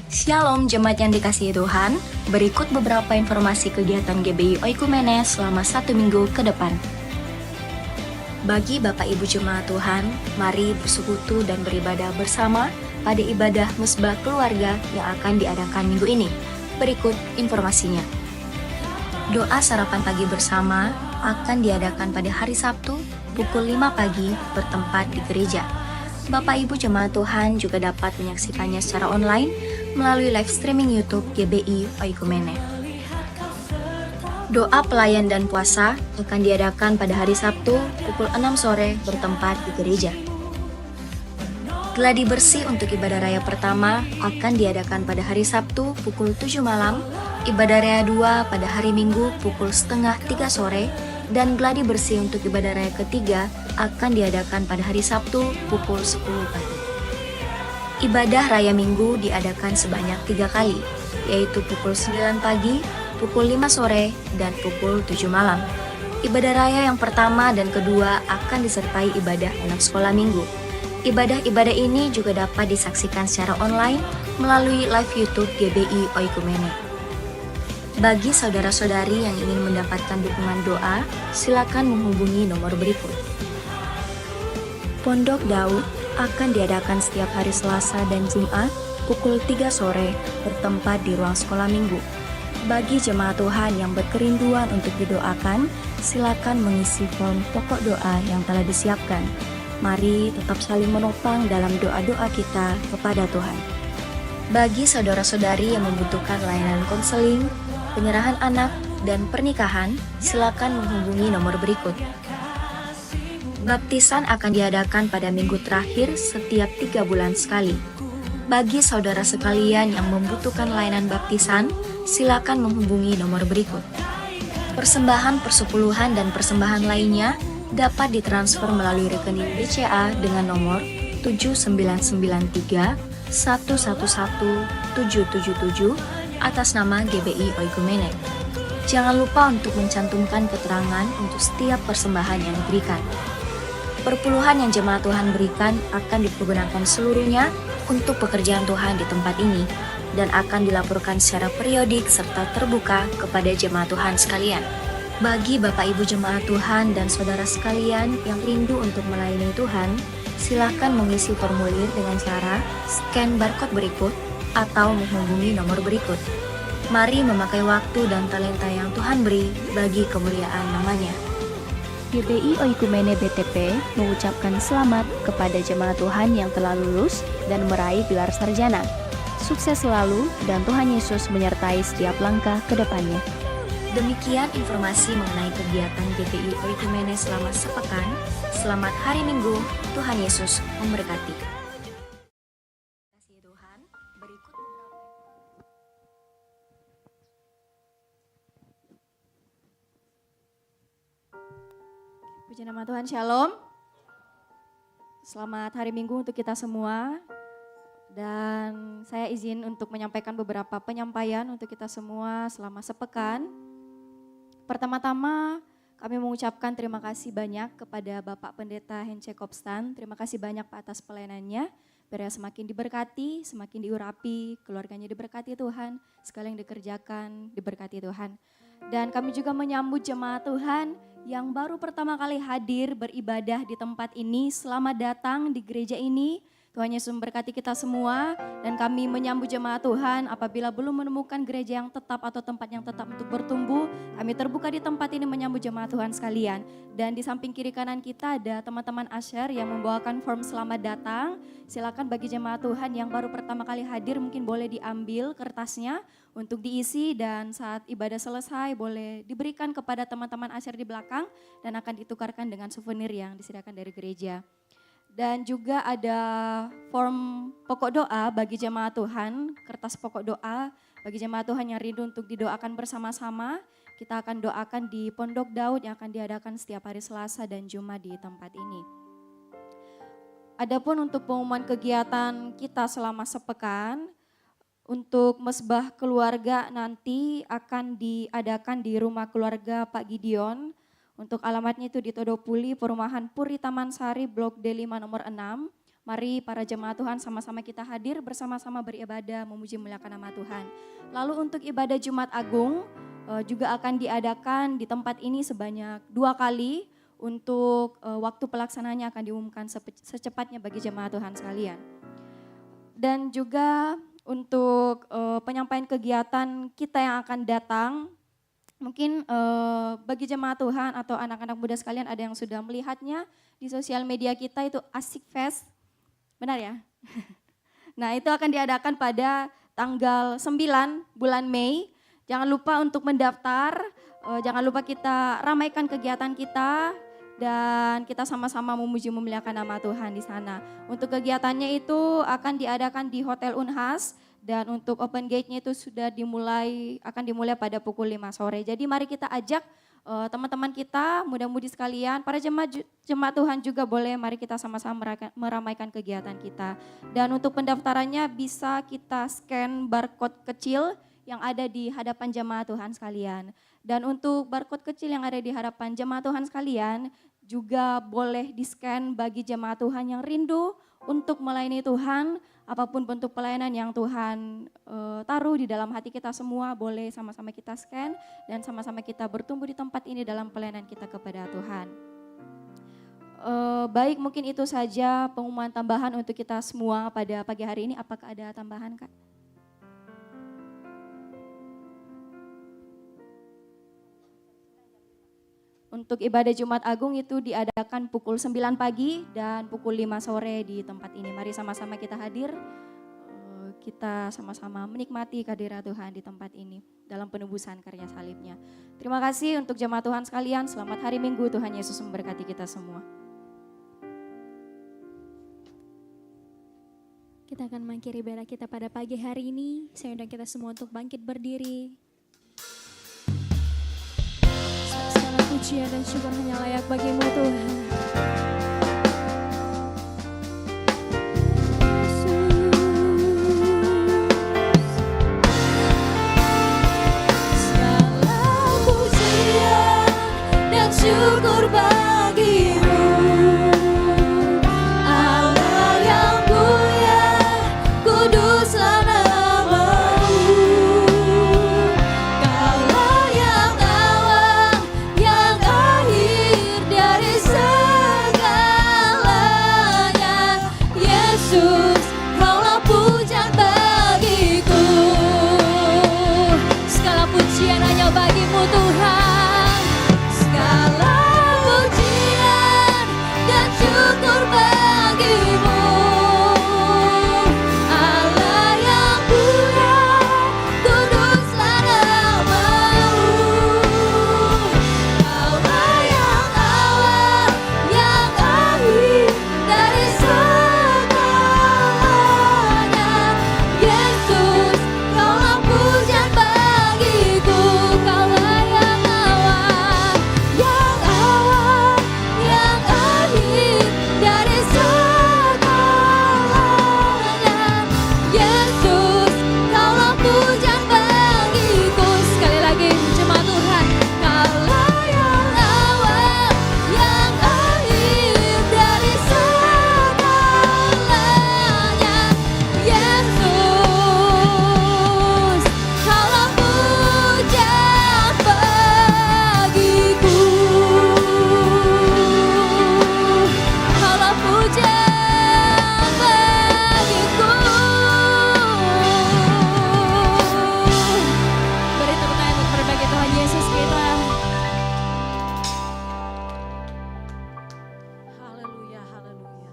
S7: Shalom jemaat yang dikasihi Tuhan, berikut beberapa informasi kegiatan GBI Oikumene selama 1 minggu ke depan. Bagi Bapak Ibu Jemaat Tuhan, mari bersekutu dan beribadah bersama pada ibadah Mesbah Keluarga yang akan diadakan minggu ini. Berikut informasinya. Doa sarapan pagi bersama akan diadakan pada hari Sabtu pukul 5 pagi bertempat di gereja. Bapak Ibu Jemaat Tuhan juga dapat menyaksikannya secara online melalui live streaming YouTube GBI Oikumene. Doa pelayan dan puasa akan diadakan pada hari Sabtu pukul 6 sore bertempat di gereja. Gladi bersih untuk ibadah raya pertama akan diadakan pada hari Sabtu pukul 7 malam, ibadah raya 2 pada hari Minggu pukul setengah 3 sore, dan gladi bersih untuk ibadah raya ketiga akan diadakan pada hari Sabtu pukul 10 pagi. Ibadah raya Minggu diadakan sebanyak 3 kali, yaitu pukul 9 pagi, pukul 5 sore, dan pukul 7 malam. Ibadah raya yang pertama dan kedua akan disertai ibadah anak sekolah minggu. Ibadah-ibadah ini juga dapat disaksikan secara online melalui live YouTube GBI Oikumene. Bagi saudara-saudari yang ingin mendapatkan dukungan doa, silakan menghubungi nomor berikut. Pondok Daud akan diadakan setiap hari Selasa dan Jumat pukul 3 sore bertempat di ruang sekolah minggu. Bagi jemaat Tuhan yang berkerinduan untuk didoakan, silakan mengisi form pokok doa yang telah disiapkan. Mari tetap saling menopang dalam doa-doa kita kepada Tuhan. Bagi saudara-saudari yang membutuhkan layanan konseling, penyerahan anak, dan pernikahan, silakan menghubungi nomor berikut. Baptisan akan diadakan pada minggu terakhir setiap 3 bulan sekali. Bagi saudara sekalian yang membutuhkan layanan baptisan, silakan menghubungi nomor berikut. Persembahan persepuluhan dan persembahan lainnya dapat ditransfer melalui rekening BCA dengan nomor 7993 111 777 atas nama GBI Oikumene. Jangan lupa untuk mencantumkan keterangan untuk setiap persembahan yang diberikan. Perpuluhan yang jemaat Tuhan berikan akan dipergunakan seluruhnya untuk pekerjaan Tuhan di tempat ini dan akan dilaporkan secara periodik serta terbuka kepada jemaat Tuhan sekalian. Bagi Bapak Ibu jemaat Tuhan dan saudara sekalian yang rindu untuk melayani Tuhan, silakan mengisi formulir dengan cara scan barcode berikut atau menghubungi nomor berikut. Mari memakai waktu dan talenta yang Tuhan beri bagi kemuliaan namanya.
S8: GBI Oikumene BTP mengucapkan selamat kepada jemaat Tuhan yang telah lulus dan meraih gelar sarjana. Sukses selalu dan Tuhan Yesus menyertai setiap langkah ke depannya.
S7: Demikian informasi mengenai kegiatan GBI Oikumene selama sepekan. Selamat hari Minggu, Tuhan Yesus memberkati. Kasih Tuhan, berikut
S8: Puji nama Tuhan, Shalom. Selamat hari Minggu untuk kita semua. Dan saya izin untuk menyampaikan beberapa penyampaian untuk kita semua selama sepekan. Pertama-tama kami mengucapkan terima kasih banyak kepada Bapak Pendeta Hence Kopstan. Terima kasih banyak Pak atas pelayanannya. Biar semakin diberkati, semakin diurapi, keluarganya diberkati Tuhan, segala yang dikerjakan diberkati Tuhan. Dan kami juga menyambut jemaat Tuhan yang baru pertama kali hadir beribadah di tempat ini. Selamat datang di gereja ini. Tuhan Yesus memberkati kita semua dan kami menyambut jemaat Tuhan apabila belum menemukan gereja yang tetap atau tempat yang tetap untuk bertumbuh. Kami terbuka di tempat ini menyambut jemaat Tuhan sekalian. Dan di samping kiri kanan kita ada teman-teman Asher yang membawakan form selamat datang. Silakan bagi jemaat Tuhan yang baru pertama kali hadir mungkin boleh diambil kertasnya untuk diisi dan saat ibadah selesai boleh diberikan kepada teman-teman Asher di belakang dan akan ditukarkan dengan souvenir yang disediakan dari gereja. Dan juga ada form pokok doa bagi jemaat Tuhan, kertas pokok doa bagi jemaat Tuhan yang rindu untuk didoakan bersama-sama. Kita akan doakan di Pondok Daud yang akan diadakan setiap hari Selasa dan Jumat di tempat ini. Adapun untuk pengumuman kegiatan kita selama sepekan, untuk mesbah keluarga nanti akan diadakan di rumah keluarga Pak Gideon. Untuk alamatnya itu di Todopuli, Perumahan Puri Taman Sari, Blok D5 nomor 6. Mari para jemaat Tuhan sama-sama kita hadir bersama-sama beribadah memuji memuliakan nama Tuhan. Lalu untuk ibadah Jumat Agung juga akan diadakan di tempat ini sebanyak 2 kali. Untuk waktu pelaksananya akan diumumkan secepatnya bagi jemaat Tuhan sekalian. Dan juga untuk penyampaian kegiatan kita yang akan datang, mungkin bagi jemaat Tuhan atau anak-anak muda sekalian ada yang sudah melihatnya di sosial media kita itu Asik Fest, benar ya? Nah itu akan diadakan pada tanggal 9 bulan Mei. Jangan lupa untuk mendaftar, jangan lupa kita ramaikan kegiatan kita dan kita sama-sama memuji memuliakan nama Tuhan di sana. Untuk kegiatannya itu akan diadakan di Hotel Unhas dan untuk open gate-nya itu sudah akan dimulai pada pukul 5 sore. Jadi mari kita ajak teman-teman kita, muda-mudi sekalian, para jemaat Tuhan juga boleh, mari kita sama-sama meramaikan kegiatan kita. Dan untuk pendaftarannya bisa kita scan barcode kecil yang ada di hadapan jemaat Tuhan sekalian. Dan untuk barcode kecil yang ada di hadapan jemaat Tuhan sekalian, juga boleh di-scan bagi jemaat Tuhan yang rindu untuk melayani Tuhan, apapun bentuk pelayanan yang Tuhan taruh di dalam hati kita semua, boleh sama-sama kita scan dan sama-sama kita bertumbuh di tempat ini dalam pelayanan kita kepada Tuhan. Baik, mungkin itu saja pengumuman tambahan untuk kita semua pada pagi hari ini. Apakah ada tambahan, Kak? Untuk ibadah Jumat Agung itu diadakan pukul 9 pagi dan pukul 5 sore di tempat ini. Mari sama-sama kita hadir, kita sama-sama menikmati kehadiran Tuhan di tempat ini dalam penebusan karya salibnya. Terima kasih untuk jemaat Tuhan sekalian, selamat hari Minggu, Tuhan Yesus memberkati kita semua.
S5: Kita akan mengakhiri ibadah kita pada pagi hari ini. Saya undang kita semua untuk bangkit berdiri. Segala pujian dan syukur hanya layak bagimu Tuhan.
S1: Syukur bagimu, Allah yang mulia, kuduslah namamu. Kaulah yang awal, yang akhir dari segalanya. Yesus, kaulah pujian bagiku. Segala pujian hanya bagimu Tuhan. Syukur bagimu, Allah yang mulia, kuduslah namamu. Kaulah yang awal, yang akhir dari segalanya. Yesus, kaulah pujian bagiku. Kaulah yang awal, yang akhir dari segalanya. Yesus, kaulah pujian bagiku. Sekali lagi jemaat Tuhan. Kaulah yang awal, yang akhir dari segalanya. Yesus, kaulah pujian bagiku. Kaulah pujian bagiku. Beri tepuk tangan untuk berbagi Tuhan Yesus kita.
S9: Haleluya, haleluya.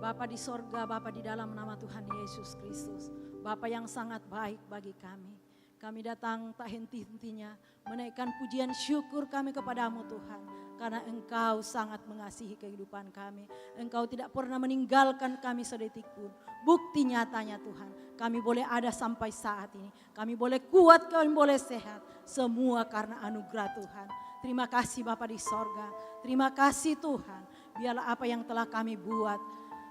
S9: Bapa di sorga, Bapa di dalam nama Tuhan Yesus Kristus. Bapa yang sangat baik bagi kami. Kami datang tak henti-hentinya menaikkan pujian syukur kami kepadamu Tuhan. Karena Engkau sangat mengasihi kehidupan kami. Engkau tidak pernah meninggalkan kami sedetik pun. Bukti nyatanya Tuhan, kami boleh ada sampai saat ini. Kami boleh kuat, kami boleh sehat. Semua karena anugerah Tuhan. Terima kasih Bapa di sorga. Terima kasih Tuhan. Biarlah apa yang telah kami buat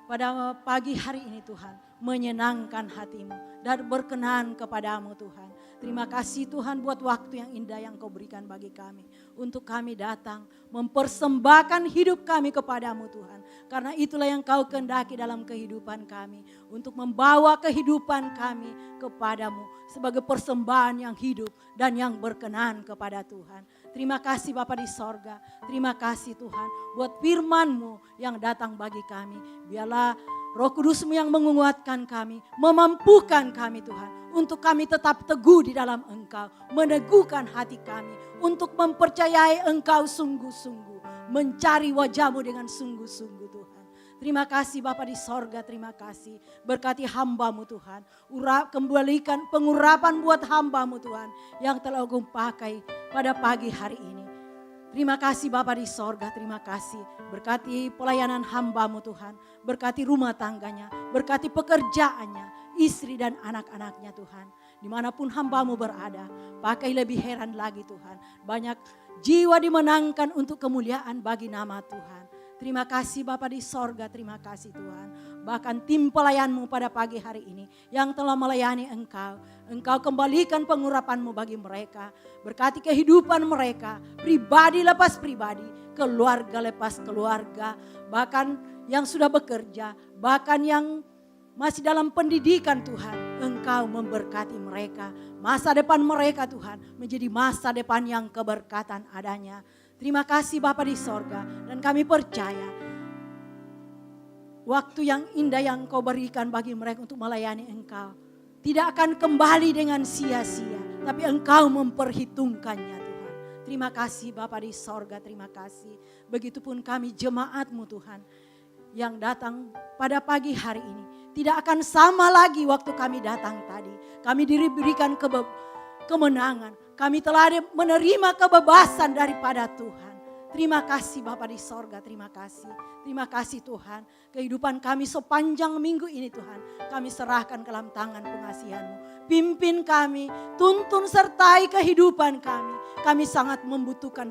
S9: pada pagi hari ini Tuhan, menyenangkan hatimu dan berkenan kepadamu Tuhan. Terima kasih Tuhan buat waktu yang indah yang Kau berikan bagi kami. Untuk kami datang mempersembahkan hidup kami kepadamu Tuhan. Karena itulah yang Kau kehendaki dalam kehidupan kami. Untuk membawa kehidupan kami kepadamu sebagai persembahan yang hidup dan yang berkenan kepada Tuhan. Terima kasih Bapa di sorga. Terima kasih Tuhan buat firman-Mu yang datang bagi kami. Biarlah Roh Kudus-Mu yang menguatkan kami, memampukan kami Tuhan. Untuk kami tetap teguh di dalam Engkau, meneguhkan hati kami. Untuk mempercayai Engkau sungguh-sungguh, mencari wajah-Mu dengan sungguh-sungguh Tuhan. Terima kasih Bapa di sorga, terima kasih. Berkati hamba-Mu Tuhan, kembalikan pengurapan buat hamba-Mu Tuhan, yang telah Kau pakai pada pagi hari ini. Terima kasih Bapa di sorga, terima kasih. Berkati pelayanan hamba-Mu Tuhan, berkati rumah tangganya, berkati pekerjaannya, istri dan anak-anaknya Tuhan. Dimanapun hamba-Mu berada, pakai lebih heran lagi Tuhan. Banyak jiwa dimenangkan untuk kemuliaan bagi nama Tuhan. Terima kasih Bapa di sorga, terima kasih Tuhan. Bahkan tim pelayan-Mu pada pagi hari ini yang telah melayani Engkau. Engkau kembalikan pengurapan-Mu bagi mereka. Berkati kehidupan mereka, pribadi lepas pribadi, keluarga lepas keluarga. Bahkan yang sudah bekerja, bahkan yang masih dalam pendidikan Tuhan. Engkau memberkati mereka. Masa depan mereka Tuhan menjadi masa depan yang keberkatan adanya. Terima kasih Bapa di sorga, dan kami percaya waktu yang indah yang Kau berikan bagi mereka untuk melayani Engkau tidak akan kembali dengan sia-sia, tapi Engkau memperhitungkannya Tuhan. Terima kasih Bapa di sorga, terima kasih. Begitupun kami jemaat-Mu Tuhan yang datang pada pagi hari ini. Tidak akan sama lagi waktu kami datang tadi. Kami diberikan kemenangan. Kami telah menerima kebebasan daripada Tuhan. Terima kasih Bapa di sorga, terima kasih. Terima kasih Tuhan. Kehidupan kami sepanjang minggu ini Tuhan, kami serahkan ke dalam tangan pengasihan-Mu. Pimpin kami, tuntun sertai kehidupan kami. Kami sangat membutuhkan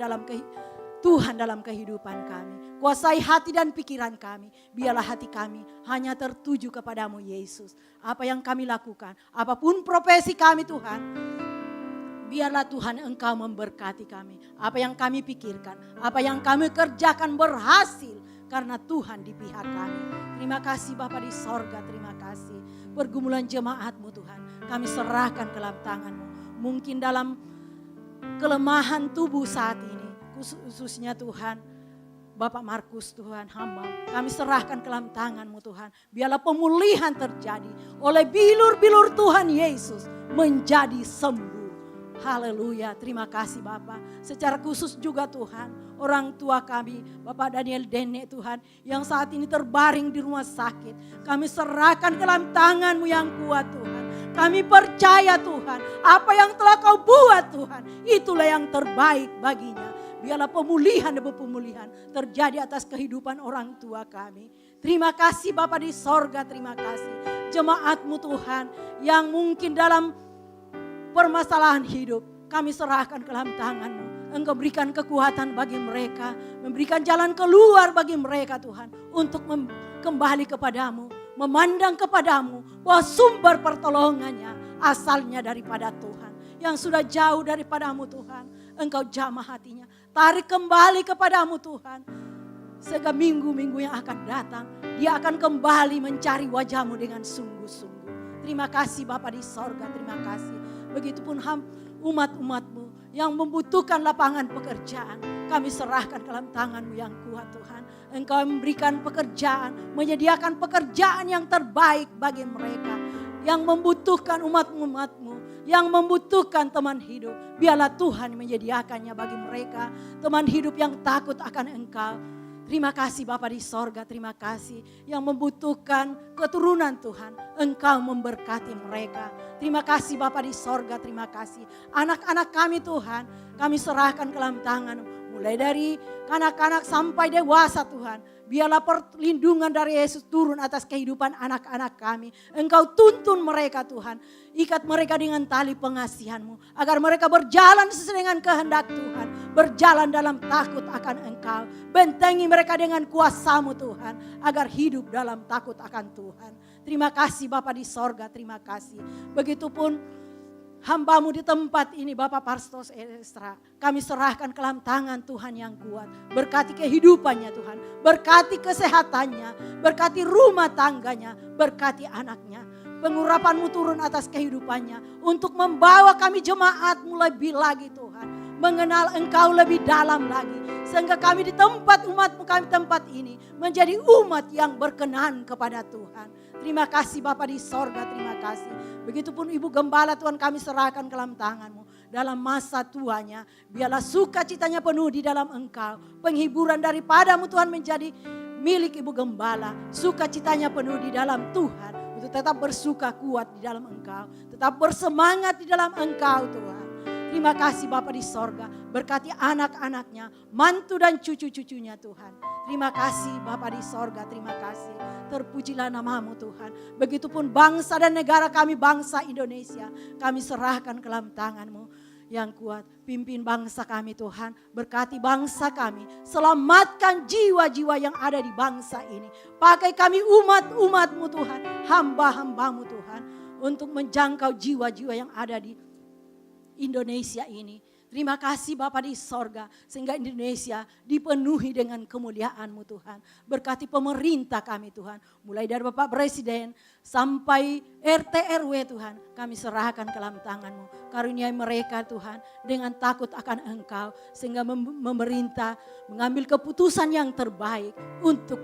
S9: Tuhan dalam kehidupan kami. Kuasai hati dan pikiran kami. Biarlah hati kami hanya tertuju kepadamu Yesus. Apa yang kami lakukan, apapun profesi kami Tuhan, biarlah Tuhan Engkau memberkati kami. Apa yang kami pikirkan, apa yang kami kerjakan berhasil karena Tuhan di pihak kami. Terima kasih Bapa di sorga, terima kasih. Pergumulan jemaat-Mu Tuhan, kami serahkan ke dalam tangan-Mu. Mungkin dalam kelemahan tubuh saat ini, khususnya Tuhan, Bapak Markus Tuhan, hamba, kami serahkan ke dalam tangan-Mu Tuhan. Biarlah pemulihan terjadi oleh bilur-bilur Tuhan Yesus menjadi sembuh. Haleluya, terima kasih Bapak. Secara khusus juga Tuhan, orang tua kami, Bapak Daniel Dene Tuhan, yang saat ini terbaring di rumah sakit. Kami serahkan ke dalam tangan-Mu yang kuat Tuhan. Kami percaya Tuhan, apa yang telah Kau buat Tuhan, itulah yang terbaik baginya. Biarlah pemulihan demi pemulihan terjadi atas kehidupan orang tua kami. Terima kasih Bapa di sorga, terima kasih. Jemaat-Mu Tuhan yang mungkin dalam permasalahan hidup, kami serahkan ke dalam tangan-Mu. Engkau berikan kekuatan bagi mereka, memberikan jalan keluar bagi mereka Tuhan, untuk kembali kepadamu, memandang kepadamu, bahwa sumber pertolongannya asalnya daripada Tuhan. Yang sudah jauh daripadamu Tuhan, Engkau jamah hatinya, tarik kembali kepadamu Tuhan. Sehingga minggu-minggu yang akan datang, dia akan kembali mencari wajah-Mu dengan sungguh-sungguh. Terima kasih Bapa di sorga, terima kasih. Begitupun umat-umat-Mu yang membutuhkan lapangan pekerjaan, kami serahkan ke dalam tangan-Mu yang kuat Tuhan. Engkau memberikan pekerjaan, menyediakan pekerjaan yang terbaik bagi mereka. Yang membutuhkan umat-umat-Mu, yang membutuhkan teman hidup. Biarlah Tuhan menyediakannya bagi mereka. Teman hidup yang takut akan Engkau. Terima kasih Bapa di sorga, terima kasih. Yang membutuhkan keturunan Tuhan, Engkau memberkati mereka. Terima kasih Bapa di sorga, terima kasih. Anak-anak kami Tuhan, kami serahkan ke dalam tangan-Mu. mulai dari kanak-kanak sampai dewasa Tuhan. Biarlah perlindungan dari Yesus turun atas kehidupan anak-anak kami. Engkau tuntun mereka Tuhan. Ikat mereka dengan tali pengasihan-Mu. Agar mereka berjalan sesuai dengan kehendak Tuhan. Berjalan dalam takut akan Engkau. Bentengi mereka dengan kuasa-Mu Tuhan. Agar hidup dalam takut akan Tuhan. Terima kasih Bapa di sorga, terima kasih. Begitupun hamba-Mu di tempat ini Bapak Pastor Estra. Kami serahkan ke dalam tangan Tuhan yang kuat. Berkati kehidupannya Tuhan. Berkati kesehatannya. Berkati rumah tangganya. Berkati anaknya. Pengurapan-Mu turun atas kehidupannya. Untuk membawa kami jemaat-Mu lebih lagi Tuhan. Mengenal Engkau lebih dalam lagi. Sehingga kami di tempat umat-Mu kami tempat ini. Menjadi umat yang berkenan kepada Tuhan. Terima kasih Bapa di sorga, terima kasih. Begitupun Ibu Gembala Tuhan kami serahkan ke dalam tangan-Mu. Dalam masa tuanya, biarlah sukacitanya penuh di dalam Engkau. Penghiburan daripada-Mu Tuhan menjadi milik Ibu Gembala. Sukacitanya penuh di dalam Tuhan. Untuk tetap bersuka kuat di dalam Engkau. Tetap bersemangat di dalam Engkau Tuhan. Terima kasih Bapa di sorga. Berkati anak-anaknya, mantu dan cucu-cucunya Tuhan. Terima kasih Bapa di sorga, terima kasih. Terpujilah nama-Mu Tuhan. Begitupun bangsa dan negara kami, bangsa Indonesia. Kami serahkan ke dalam tangan-Mu yang kuat. Pimpin bangsa kami Tuhan. Berkati bangsa kami. Selamatkan jiwa-jiwa yang ada di bangsa ini. Pakai kami umat-umat-Mu Tuhan. Hamba-hamba-Mu Tuhan. Untuk menjangkau jiwa-jiwa yang ada di Indonesia ini. Terima kasih Bapa di sorga. Sehingga Indonesia dipenuhi dengan kemuliaan-Mu Tuhan. Berkati pemerintah kami Tuhan. Mulai dari Bapak Presiden sampai RT RW Tuhan. Kami serahkan ke dalam tangan-Mu. Karuniai mereka Tuhan dengan takut akan Engkau. Sehingga memerintah mengambil keputusan yang terbaik untuk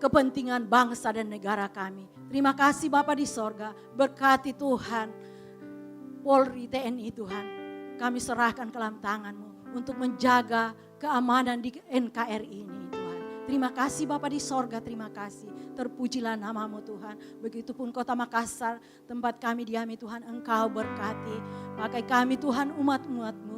S9: kepentingan bangsa dan negara kami. Terima kasih Bapa di sorga. Berkati Tuhan Polri, TNI Tuhan. Kami serahkan ke dalam tangan-Mu untuk menjaga keamanan di NKRI ini Tuhan. Terima kasih Bapa di sorga, terima kasih. Terpujilah nama-Mu Tuhan. Begitupun kota Makassar, tempat kami diami Tuhan, Engkau berkati. Pakai kami Tuhan umat-umat-Mu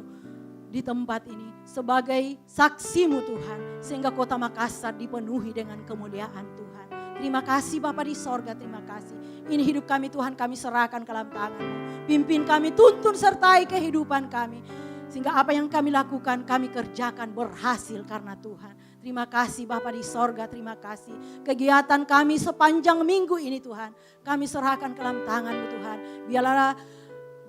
S9: di tempat ini sebagai saksi-Mu Tuhan. Sehingga kota Makassar dipenuhi dengan kemuliaan Tuhan. Terima kasih Bapa di sorga, terima kasih. Ini hidup kami Tuhan, kami serahkan ke dalam tangan-Mu. Pimpin kami, tuntun sertai kehidupan kami. Sehingga apa yang kami lakukan, kami kerjakan berhasil karena Tuhan. Terima kasih Bapa di sorga, terima kasih. Kegiatan kami sepanjang minggu ini Tuhan. Kami serahkan ke dalam tangan-Mu Tuhan. Biarlah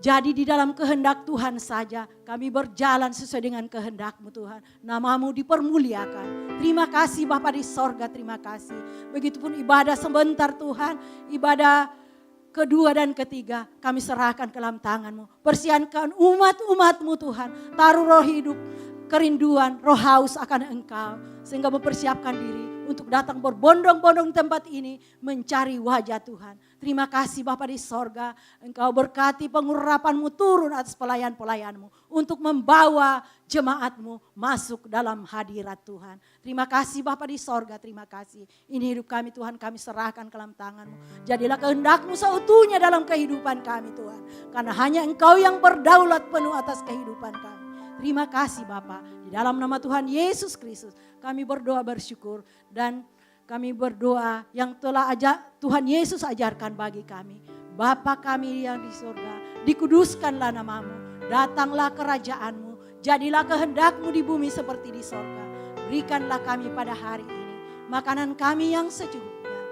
S9: jadi di dalam kehendak Tuhan saja. Kami berjalan sesuai dengan kehendak-Mu Tuhan. Nama-Mu dipermuliakan. Terima kasih Bapa di sorga, terima kasih. Begitupun ibadah sebentar Tuhan. Ibadah kedua dan ketiga kami serahkan ke dalam tangan-Mu. Persiapkan umat-umat-Mu Tuhan. Taruh roh hidup, kerinduan, roh haus akan Engkau. Sehingga mempersiapkan diri untuk datang berbondong-bondong tempat ini mencari wajah Tuhan. Terima kasih Bapa di sorga. Engkau berkati pengurapan-Mu turun atas pelayan-pelayan-Mu. Untuk membawa jemaat-Mu masuk dalam hadirat Tuhan. Terima kasih Bapa di sorga, terima kasih. Ini hidup kami Tuhan, kami serahkan ke dalam tangan-Mu. Jadilah kehendak-Mu seutuhnya dalam kehidupan kami Tuhan. Karena hanya Engkau yang berdaulat penuh atas kehidupan kami. Terima kasih Bapa. Di dalam nama Tuhan Yesus Kristus kami berdoa bersyukur. Dan kami berdoa yang telah Tuhan Yesus ajarkan bagi kami. Bapa kami yang di surga, dikuduskanlah nama-Mu. Datanglah kerajaan-Mu. Jadilah kehendak-Mu di bumi seperti di surga. Berikanlah kami pada hari ini makanan kami yang secukupnya.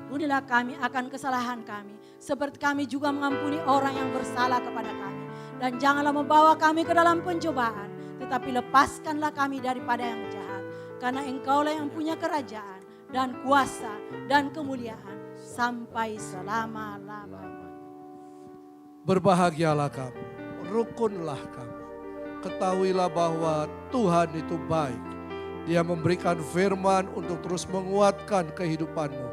S9: Ampunilah kami akan kesalahan kami. Seperti kami juga mengampuni orang yang bersalah kepada kami. Dan janganlah membawa kami ke dalam pencobaan. Tetapi lepaskanlah kami daripada yang jahat. Karena Engkaulah yang punya kerajaan dan kuasa dan kemuliaan sampai selama-lamanya.
S6: Berbahagialah kamu, rukunlah kamu. Ketahuilah bahwa Tuhan itu baik. Dia memberikan firman untuk terus menguatkan kehidupanmu.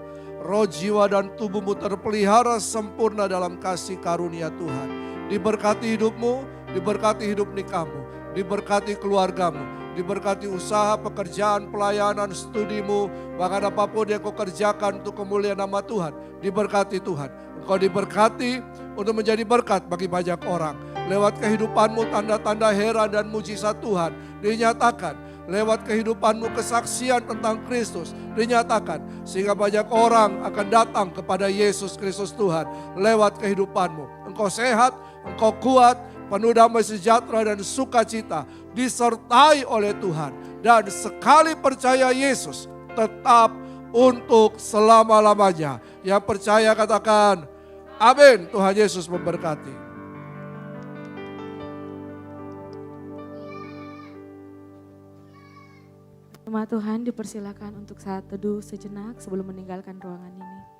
S6: Roh, jiwa dan tubuhmu terpelihara sempurna dalam kasih karunia Tuhan. Diberkati hidupmu, diberkati hidup nikahmu, diberkati keluargamu, diberkati usaha, pekerjaan, pelayanan, studimu, bahkan apapun yang kau kerjakan untuk kemuliaan nama Tuhan. Diberkati Tuhan. Engkau diberkati untuk menjadi berkat bagi banyak orang. Lewat kehidupanmu tanda-tanda heran dan mujizat Tuhan dinyatakan. Lewat kehidupanmu kesaksian tentang Kristus dinyatakan. Sehingga banyak orang akan datang kepada Yesus Kristus Tuhan lewat kehidupanmu. Engkau sehat, engkau kuat, penuh damai sejahtera dan sukacita, disertai oleh Tuhan. Dan sekali percaya Yesus, tetap untuk selama-lamanya. Yang percaya katakan, amin. Tuhan Yesus memberkati.
S3: Jemaat Tuhan dipersilakan untuk saat teduh sejenak sebelum meninggalkan ruangan ini.